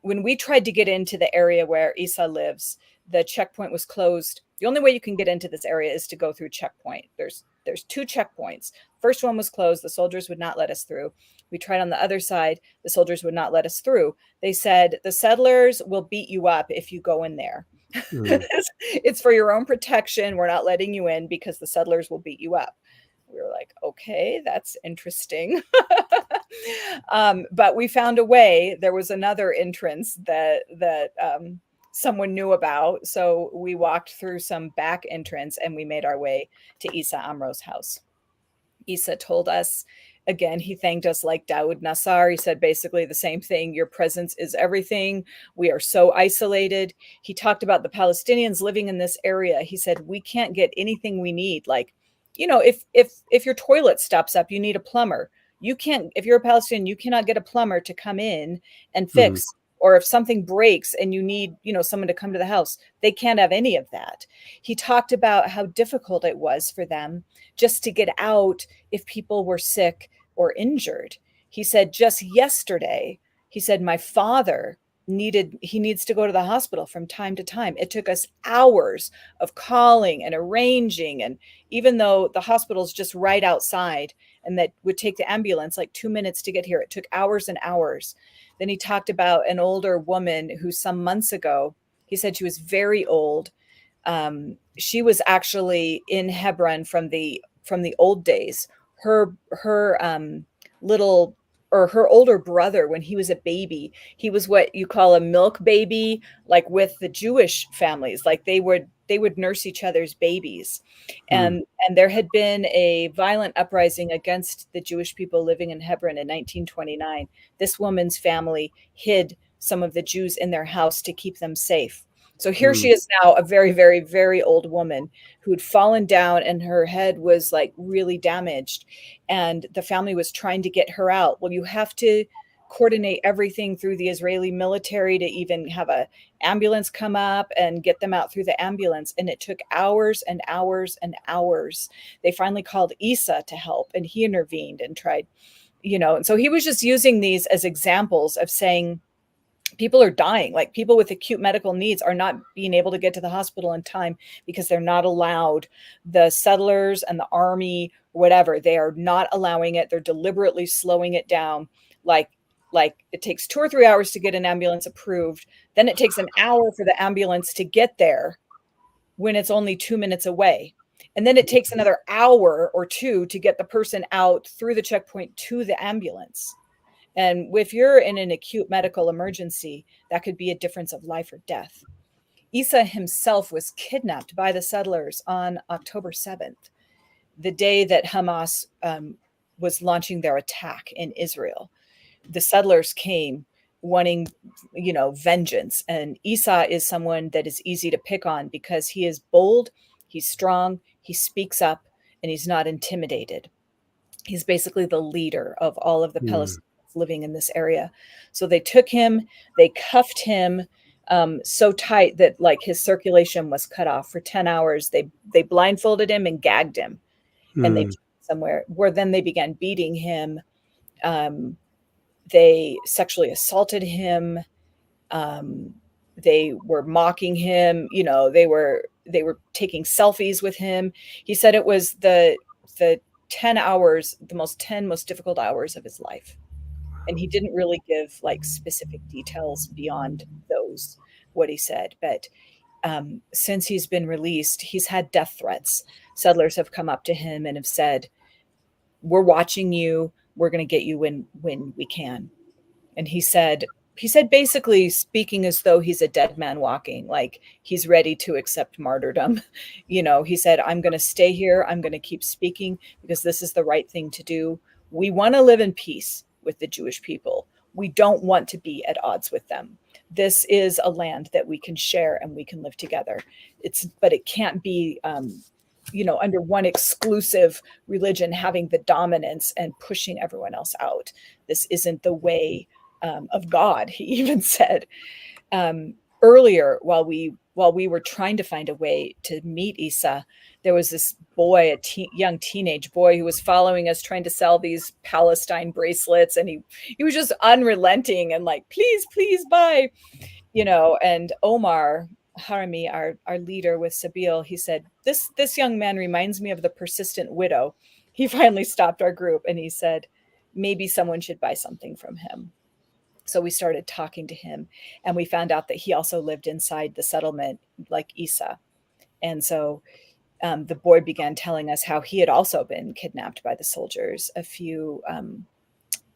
When we tried to get into the area where Isa lives, the checkpoint was closed. The only way you can get into this area is to go through checkpoint. There's 2 checkpoints. First one was closed. The soldiers would not let us through. We tried on the other side. The soldiers would not let us through. They said, the settlers will beat you up if you go in there. It's for your own protection. We're not letting you in because the settlers will beat you up. We were like, okay, that's interesting. But we found a way. There was another entrance that someone knew about. So we walked through some back entrance and we made our way to Isa Amro's house. Isa told us, again, he thanked us like Dawood Nassar. He said basically the same thing. Your presence is everything. We are so isolated. He talked about the Palestinians living in this area. He said, we can't get anything we need. Like, you know, if your toilet stops up, you need a plumber. You can't, if you're a Palestinian, you cannot get a plumber to come in and fix. Or if something breaks and you need, you know, someone to come to the house, they can't have any of that. He talked about how difficult it was for them just to get out if people were sick or injured. He said just yesterday, he said, my father needs to go to the hospital from time to time. It took us hours of calling and arranging. And even though the hospital's just right outside and that would take the ambulance like 2 minutes to get here, it took hours and hours. Then he talked about an older woman who some months ago, he said she was very old. She was actually in Hebron from the old days. Her older brother, when he was a baby, he was what you call a milk baby, like with the Jewish families, like they would nurse each other's babies. And there had been a violent uprising against the Jewish people living in Hebron in 1929. This woman's family hid some of the Jews in their house to keep them safe. So here she is now, a very, very, very old woman who'd fallen down and her head was like really damaged. And the family was trying to get her out. Well, you have to coordinate everything through the Israeli military to even have an ambulance come up and get them out through the ambulance. And it took hours and hours and hours. They finally called Isa to help, and he intervened and tried, you know. And so he was just using these as examples of saying, people are dying. Like, people with acute medical needs are not being able to get to the hospital in time because they're not allowed. The settlers and the army, whatever, they are not allowing it. They're deliberately slowing it down. Like it takes 2 or 3 hours to get an ambulance approved. Then it takes an hour for the ambulance to get there when it's only 2 minutes away. And then it takes another hour or 2 to get the person out through the checkpoint to the ambulance. And if you're in an acute medical emergency, that could be a difference of life or death. Isa himself was kidnapped by the settlers on October 7th, the day that Hamas was launching their attack in Israel. The settlers came wanting, you know, vengeance. And Isa is someone that is easy to pick on because he is bold, he's strong, he speaks up, and he's not intimidated. He's basically the leader of all of the Palestinians living in this area. So they took him, they cuffed him so tight that like his circulation was cut off for 10 hours. They blindfolded him and gagged him, and they took him somewhere where then they began beating him. They sexually assaulted him. They were mocking him. You know, they were taking selfies with him. He said it was the 10 hours, the 10 most difficult hours of his life. And he didn't really give like specific details beyond those, what he said. But since he's been released, he's had death threats. Settlers have come up to him and have said, we're watching you. We're going to get you when we can. And he said, basically speaking as though he's a dead man walking, like he's ready to accept martyrdom. He said, I'm going to stay here. I'm going to keep speaking because this is the right thing to do. We want to live in peace with the Jewish people. We don't want to be at odds with them. This is a land that we can share and we can live together. But it can't be, under one exclusive religion having the dominance and pushing everyone else out. This isn't the way of God, he even said. Earlier, while we were trying to find a way to meet Isa, there was this boy, young teenage boy, who was following us, trying to sell these Palestine bracelets, and he was just unrelenting and like, please buy, And Omar Harami, our leader with Sabil, he said, this young man reminds me of the persistent widow. He finally stopped our group and he said, maybe someone should buy something from him. So we started talking to him, and we found out that he also lived inside the settlement like Isa. And so the boy began telling us how he had also been kidnapped by the soldiers a few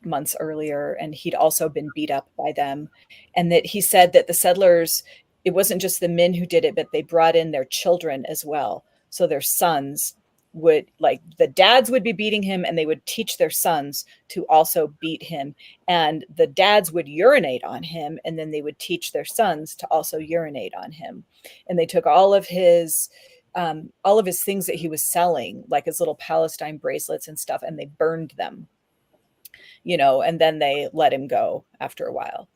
months earlier, and he'd also been beat up by them. And that he said that the settlers, it wasn't just the men who did it, but they brought in their children as well. So their sons would, like, the dads would be beating him, and they would teach their sons to also beat him. And the dads would urinate on him, and then they would teach their sons to also urinate on him. And they took all of his things that he was selling, like his little Palestine bracelets and stuff, and they burned them, and then they let him go after a while.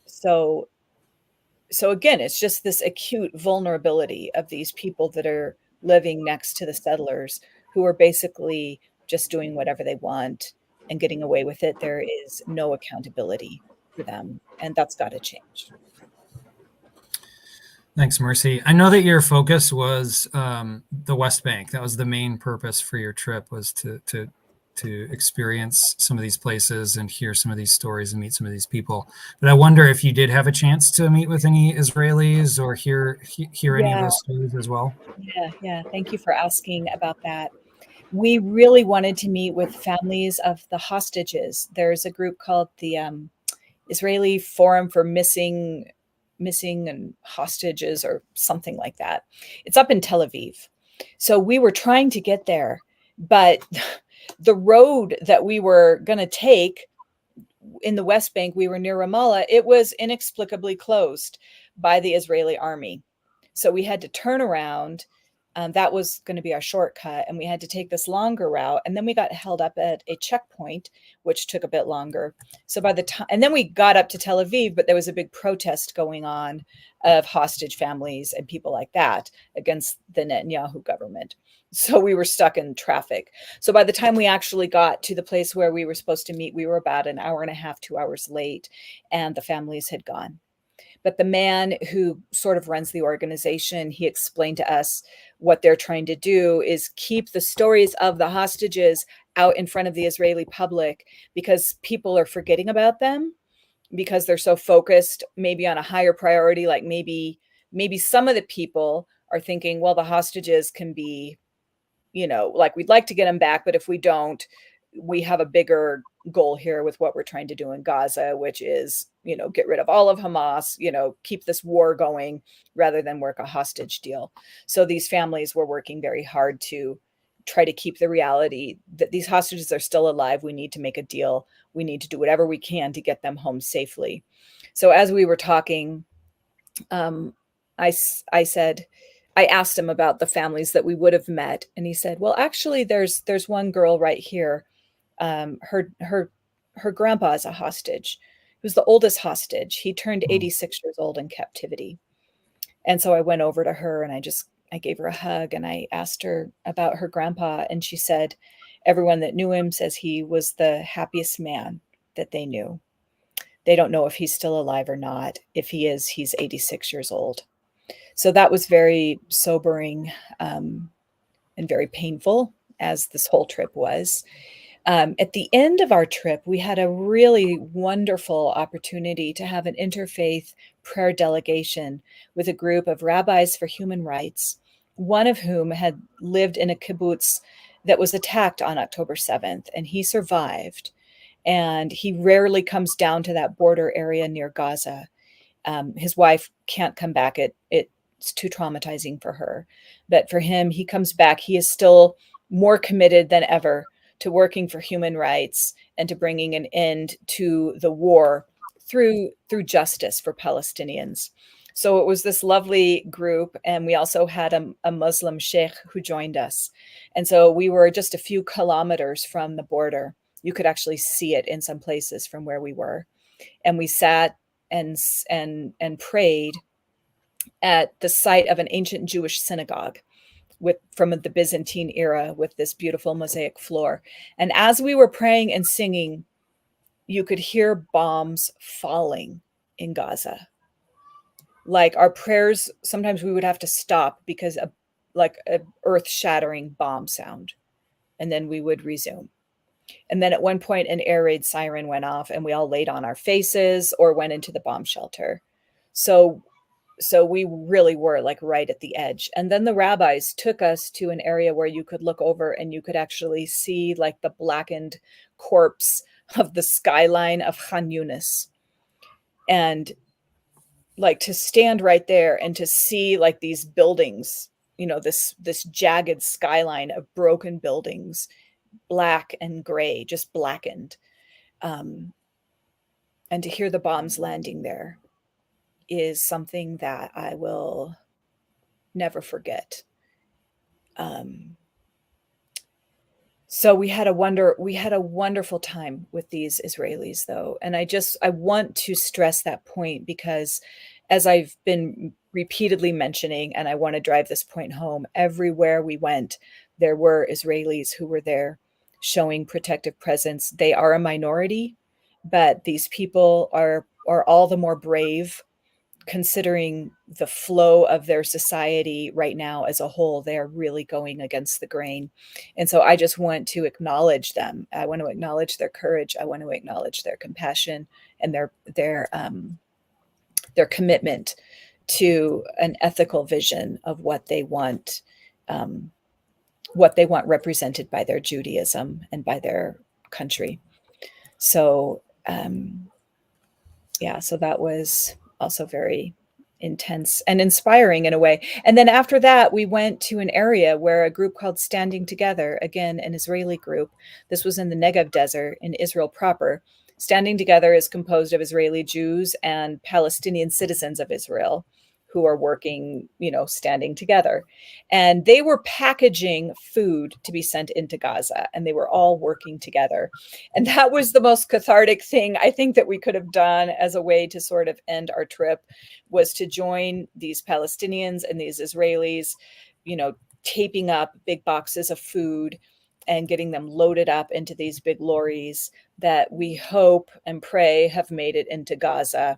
So again, it's just this acute vulnerability of these people that are living next to the settlers, who are basically just doing whatever they want and getting away with it. There is no accountability for them, and that's got to change. Thanks, Mercy. I know that your focus was the West Bank. That was the main purpose for your trip, was to experience some of these places and hear some of these stories and meet some of these people. But I wonder if you did have a chance to meet with any Israelis or hear any of those stories as well. Yeah. Thank you for asking about that. We really wanted to meet with families of the hostages. There's a group called the Israeli Forum for Missing and Hostages, or something like that. It's up in Tel Aviv. So we were trying to get there, but the road that we were going to take in the West Bank, we were near Ramallah, it was inexplicably closed by the Israeli army. So we had to turn around. That was going to be our shortcut, and we had to take this longer route. And then we got held up at a checkpoint, which took a bit longer. So by the time, and then we got up to Tel Aviv, but there was a big protest going on of hostage families and people like that against the Netanyahu government. So we were stuck in traffic. So by the time we actually got to the place where we were supposed to meet, we were about an hour and a half, 2 hours late, and the families had gone. But the man who sort of runs the organization, he explained to us what they're trying to do is keep the stories of the hostages out in front of the Israeli public, because people are forgetting about them, because they're so focused maybe on a higher priority. Like maybe some of the people are thinking, well, the hostages can be, like, we'd like to get them back, but if we don't, we have a bigger goal here with what we're trying to do in Gaza, which is, get rid of all of Hamas, keep this war going rather than work a hostage deal. So these families were working very hard to try to keep the reality that these hostages are still alive. We need to make a deal. We need to do whatever we can to get them home safely. So as we were talking, I asked him about the families that we would have met. And he said, well, actually, there's one girl right here. Her grandpa is a hostage. He was the oldest hostage. He turned 86 years old in captivity. And so I went over to her and I gave her a hug, and I asked her about her grandpa. And she said, everyone that knew him says he was the happiest man that they knew. They don't know if he's still alive or not. If he is, he's 86 years old. So that was very sobering and very painful, as this whole trip was. At the end of our trip, we had a really wonderful opportunity to have an interfaith prayer delegation with a group of rabbis for human rights, one of whom had lived in a kibbutz that was attacked on October 7th, and he survived. and he rarely comes down to that border area near Gaza. His wife can't come back. It's too traumatizing for her. But for him, he comes back. He is still more committed than ever to working for human rights and to bringing an end to the war through justice for Palestinians. So it was this lovely group, and we also had a Muslim sheikh who joined us. And so we were just a few kilometers from the border. You could actually see it in some places from where we were. And we sat and prayed at the site of an ancient Jewish synagogue from the Byzantine era with this beautiful mosaic floor. And as we were praying and singing, you could hear bombs falling in Gaza. Like our prayers, sometimes we would have to stop because a earth-shattering bomb sound, and then we would resume. And then at one point, an air raid siren went off, and we all laid on our faces or went into the bomb shelter. So we really were like right at the edge. And then the rabbis took us to an area where you could look over and you could actually see like the blackened corpse of the skyline of Khan Yunis. And like to stand right there and to see like these buildings, this jagged skyline of broken buildings, black and gray, just blackened. And to hear the bombs landing there is something that I will never forget. So we had a wonderful time with these Israelis, though. And I want to stress that point because, as I've been repeatedly mentioning, and I want to drive this point home, everywhere we went, there were Israelis who were there showing protective presence. They are a minority, but these people are all the more brave considering the flow of their society right now as a whole. They are really going against the grain. And so I just want to acknowledge them. I want to acknowledge their courage. I want to acknowledge their compassion and their commitment to an ethical vision of what they want represented by their Judaism and by their country. So, so that was also very intense and inspiring in a way. And then after that, we went to an area where a group called Standing Together, again, an Israeli group. This was in the Negev Desert in Israel proper. Standing Together is composed of Israeli Jews and Palestinian citizens of Israel who are working, standing together. And they were packaging food to be sent into Gaza, and they were all working together. And that was the most cathartic thing I think that we could have done as a way to sort of end our trip, was to join these Palestinians and these Israelis, taping up big boxes of food and getting them loaded up into these big lorries that we hope and pray have made it into Gaza.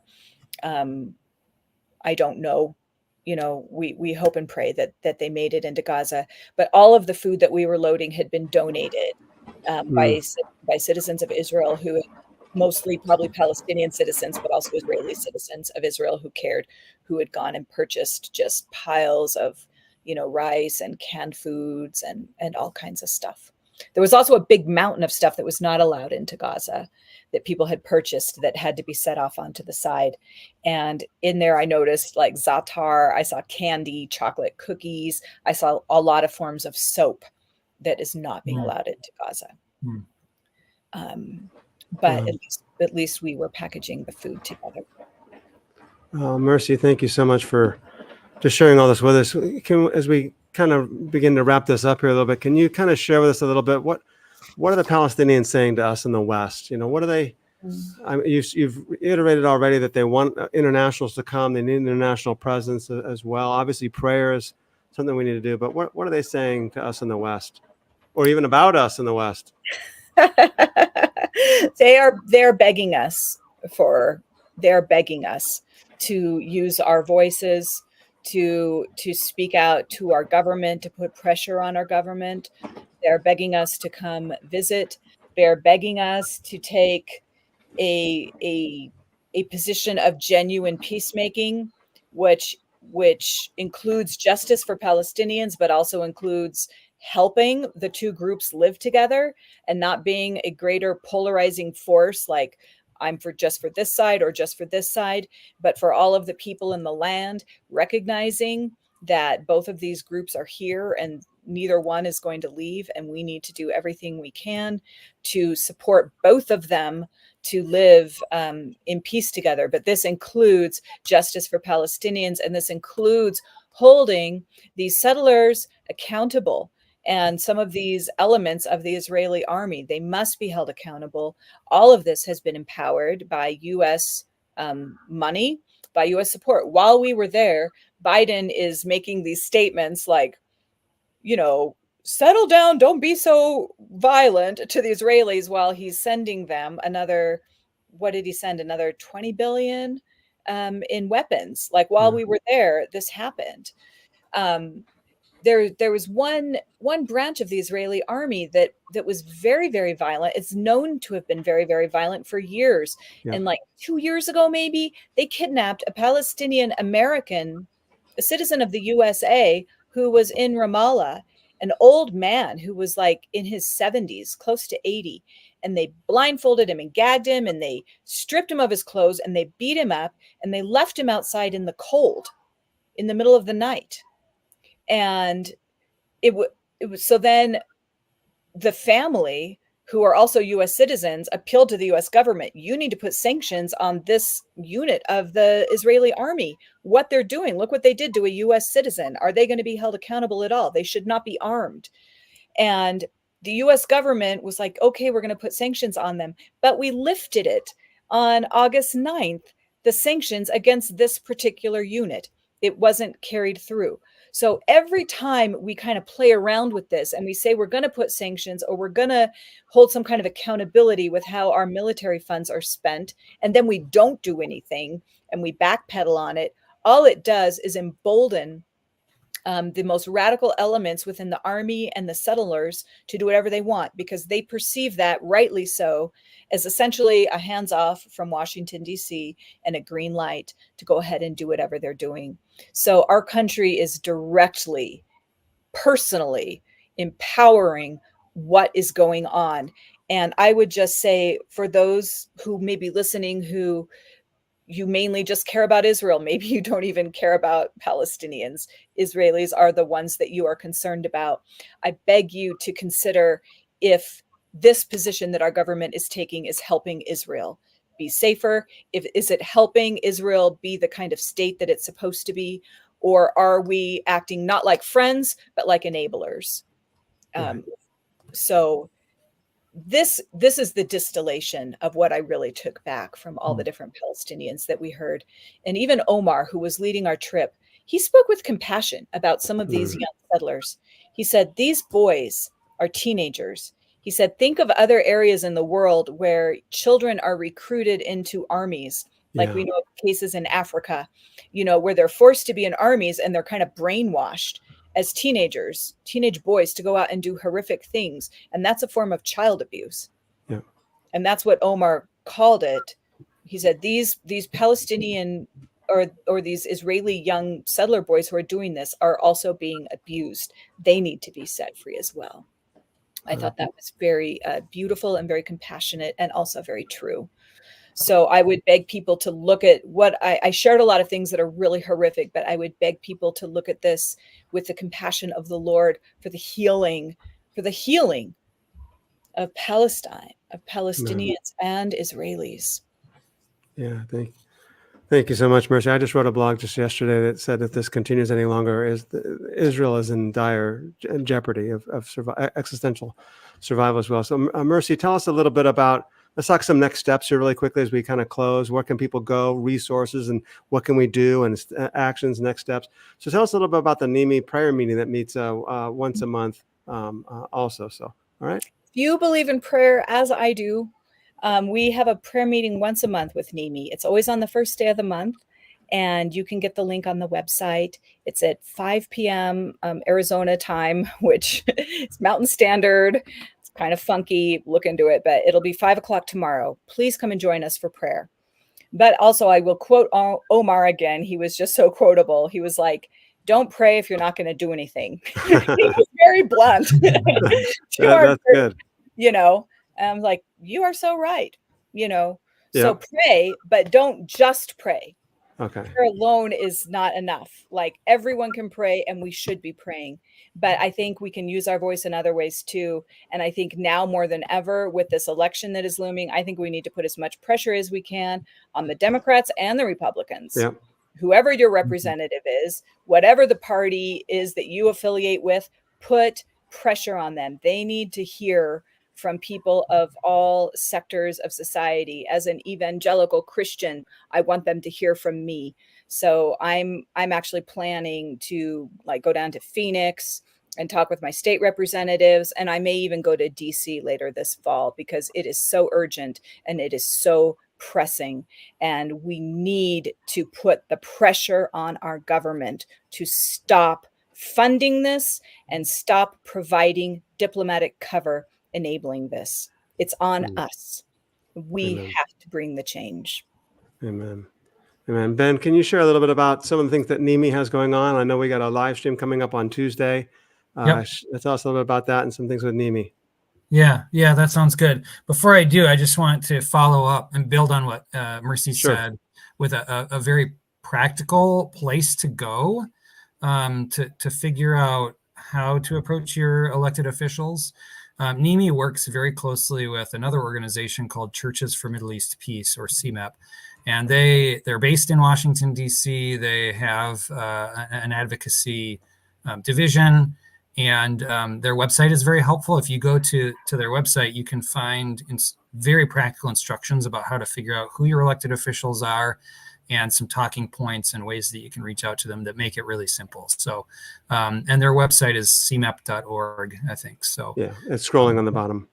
I don't know, we hope and pray that they made it into Gaza, but all of the food that we were loading had been donated by citizens of Israel, who mostly probably Palestinian citizens, but also Israeli citizens of Israel who cared, who had gone and purchased just piles of, rice and canned foods and all kinds of stuff. There was also a big mountain of stuff that was not allowed into Gaza that people had purchased that had to be set off onto the side. And in there, I noticed like za'atar, I saw candy, chocolate cookies. I saw a lot of forms of soap that is not being allowed into Gaza. But at least we were packaging the food together. Mercy, thank you so much for just sharing all this with us. As we kind of begin to wrap this up here a little bit, can you kind of share with us a little bit what are the Palestinians saying to us in the West? What are they? You've iterated already that they want internationals to come. They need international presence as well. Obviously, prayer is something we need to do. But what are they saying to us in the West, or even about us in the West? They're begging us to use our voices, to speak out to our government, to put pressure on our government. They're begging us to come visit. They're begging us to take a position of genuine peacemaking, which includes justice for Palestinians, but also includes helping the two groups live together and not being a greater polarizing force, like I'm for just for this side or just for this side, but for all of the people in the land, recognizing that both of these groups are here and neither one is going to leave. And we need to do everything we can to support both of them to live in peace together. But this includes justice for Palestinians, and this includes holding these settlers accountable. And some of these elements of the Israeli army, they must be held accountable. All of this has been empowered by U.S. Money, by U.S. support. While we were there, Biden is making these statements like, you know, settle down, don't be so violent to the Israelis, while he's sending them another, what did he send? Another 20 billion in weapons. Like while we were there, this happened. There was one branch of the Israeli army that was very, very violent. It's known to have been very, very violent for years. Yeah. And like 2 years ago, maybe, they kidnapped a Palestinian American, a citizen of the USA, who was in Ramallah, an old man who was like in his 70s, close to 80. And they blindfolded him and gagged him, and they stripped him of his clothes, and they beat him up, and they left him outside in the cold in the middle of the night. And it was so then the family, who are also U.S. citizens, appealed to the U.S. government. You need to put sanctions on this unit of the Israeli army. What they're doing, look what they did to a U.S. citizen. Are they going to be held accountable at all? They should not be armed. And the U.S. government was like, okay, we're going to put sanctions on them. But we lifted it on August 9th, the sanctions against this particular unit. It wasn't carried through. So every time we kind of play around with this and we say we're going to put sanctions, or we're going to hold some kind of accountability with how our military funds are spent, and then we don't do anything and we backpedal on it, all it does is embolden the most radical elements within the army and the settlers to do whatever they want, because they perceive that, rightly so, as essentially a hands off from Washington, D.C. and a green light to go ahead and do whatever they're doing. So our country is directly, personally empowering what is going on. And I would just say, for those who may be listening, who you mainly just care about Israel, maybe you don't even care about Palestinians, Israelis are the ones that you are concerned about, I beg you to consider if this position that our government is taking is helping Israel be safer. Is it helping Israel be the kind of state that it's supposed to be? Or are we acting not like friends, but like enablers? Right. So this is the distillation of what I really took back from all the different Palestinians that we heard. And even Omar, who was leading our trip, he spoke with compassion about some of these young settlers. He said, these boys are teenagers. He said, think of other areas in the world where children are recruited into armies. Like we know of cases in Africa, you know, where they're forced to be in armies and they're kind of brainwashed as teenagers, teenage boys, to go out and do horrific things. And that's a form of child abuse. Yeah. And that's what Omar called it. He said, these Palestinian or these Israeli young settler boys who are doing this are also being abused. They need to be set free as well. I thought that was very beautiful and very compassionate, and also very true. So I would beg people to look at what I shared a lot of things that are really horrific, but I would beg people to look at this with the compassion of the Lord for the healing of Palestine, of Palestinians and Israelis. Yeah, thank you so much, Mercy. I just wrote a blog just yesterday that said if this continues any longer, Israel is in dire jeopardy of existential survival as well. So, Mercy, tell us a little bit about, let's talk some next steps here really quickly as we kind of close. Where can people go, resources, and what can we do, and actions, next steps? So tell us a little bit about the NEME prayer meeting that meets once a month also. So, all right. If you believe in prayer, as I do, we have a prayer meeting once a month with NEME. It's always on the first day of the month, and you can get the link on the website. It's at 5 p.m. Arizona time, which is Mountain Standard. It's kind of funky. Look into it, but it'll be 5 o'clock tomorrow. Please come and join us for prayer. But also, I will quote Omar again. He was just so quotable. He was like, don't pray if you're not going to do anything. He was very blunt. That's good. You know, and I'm like, you are so right. You know, so Yeah. pray, but don't just pray. Okay. Prayer alone is not enough. Like, everyone can pray, and we should be praying. But I think we can use our voice in other ways too. And I think now more than ever, with this election that is looming, I think we need to put as much pressure as we can on the Democrats and the Republicans. Yeah. Whoever your representative is, whatever the party is that you affiliate with, put pressure on them. They need to hear from people of all sectors of society. As an evangelical Christian, I want them to hear from me. So I'm actually planning to go down to Phoenix and talk with my state representatives, and I may even go to DC later this fall, because it is so urgent and it is so pressing, and we need to put the pressure on our government to stop funding this and stop providing diplomatic cover enabling this. It's on us. We have to bring the change. Amen. Amen. Ben, can you share a little bit about some of the things that NEME has going on? I know we got a live stream coming up on Tuesday. Yep. Tell us a little bit about that and some things with NEME. Yeah, that sounds good. Before I do, I just want to follow up and build on what Mercy said with a very practical place to go to figure out how to approach your elected officials. NEME works very closely with another organization called Churches for Middle East Peace, or CMEP. And they're based in Washington, D.C. They have an advocacy division, and their website is very helpful. If you go to their website, you can find very practical instructions about how to figure out who your elected officials are, and some talking points and ways that you can reach out to them that make it really simple. So, and their website is cmep.org, I think. So yeah, it's scrolling on the bottom.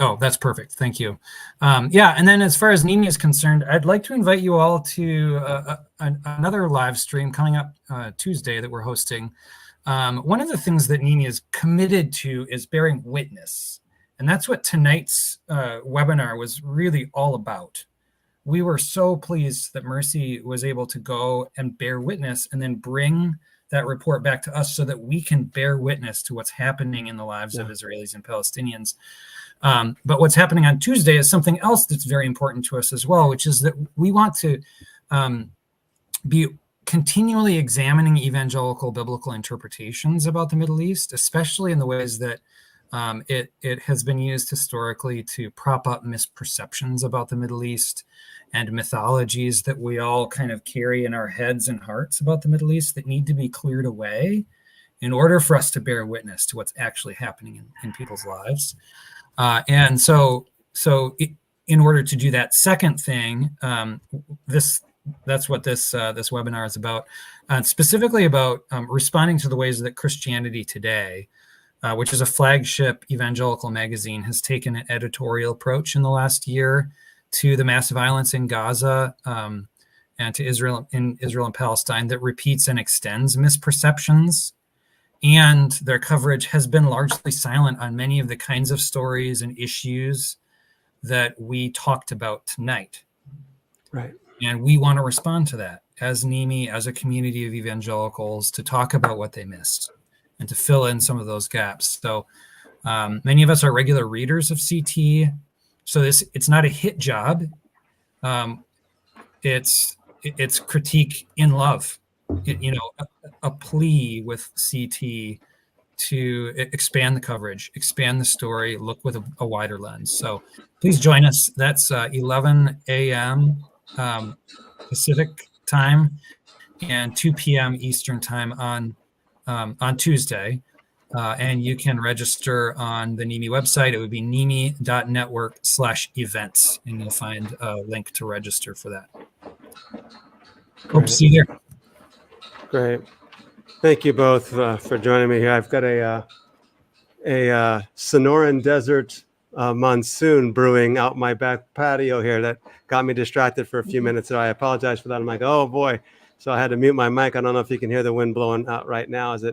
Oh, that's perfect. Thank you. Yeah, and then as far as NEME is concerned, I'd like to invite you all to another live stream coming up Tuesday that we're hosting. One of the things that NEME is committed to is bearing witness. And that's what tonight's webinar was really all about. We were so pleased that Mercy was able to go and bear witness and then bring that report back to us so that we can bear witness to what's happening in the lives of Israelis and Palestinians. But what's happening on Tuesday is something else that's very important to us as well, which is that we want to be continually examining evangelical biblical interpretations about the Middle East, especially in the ways that it has been used historically to prop up misperceptions about the Middle East and mythologies that we all kind of carry in our heads and hearts about the Middle East that need to be cleared away in order for us to bear witness to what's actually happening in people's lives. And so in order to do that second thing, that's what this webinar is about, specifically about responding to the ways that Christianity Today, which is a flagship evangelical magazine, has taken an editorial approach in the last year to the massive violence in Gaza and to Israel and Palestine that repeats and extends misperceptions. And their coverage has been largely silent on many of the kinds of stories and issues that we talked about tonight. Right. And we want to respond to that as NEME, as a community of evangelicals, to talk about what they missed and to fill in some of those gaps. So many of us are regular readers of CT. So it's not a hit job. It's critique in love. A plea with CT to expand the coverage, expand the story, look with a wider lens. So please join us. That's 11 a.m. Pacific time and 2 p.m. Eastern time on Tuesday. And you can register on the NEME website. It would be neme.network/events, and you'll find a link to register for that. Hope to see you there. Great. Thank you both for joining me here. I've got a Sonoran Desert monsoon brewing out my back patio here that got me distracted for a few minutes. So I apologize for that. I'm like, oh boy. So I had to mute my mic. I don't know if you can hear the wind blowing out right now as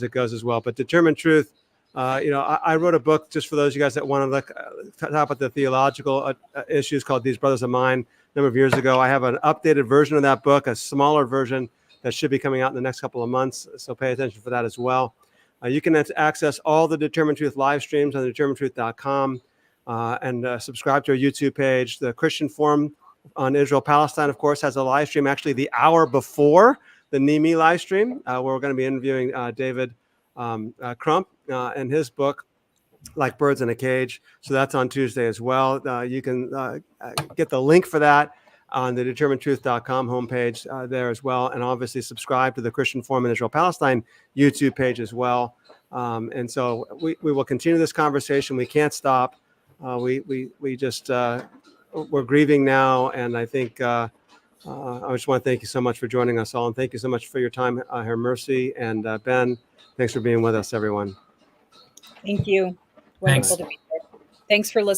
it goes as well. But Determinetruth, I wrote a book just for those of you guys that want to look talk about the theological issues called These Brothers of Mine a number of years ago. I have an updated version of that book, a smaller version that should be coming out in the next couple of months. So pay attention for that as well. You can access all the Determined Truth live streams on determinetruth.com and subscribe to our YouTube page. The Christian Forum on Israel-Palestine, of course, has a live stream actually the hour before the NEME live stream, where we're going to be interviewing David Crump and his book, Like Birds in a Cage. So that's on Tuesday as well. You can get the link for that on the determinetruth.com homepage there as well. And obviously subscribe to the Christian Forum in Israel-Palestine YouTube page as well. And so we will continue this conversation. We can't stop. We just, we're grieving now. And I think I just want to thank you so much for joining us all. And thank you so much for your time here, Mercy and Ben. Thanks for being with us, everyone. Thank you. Wonderful to be here. Thanks for listening.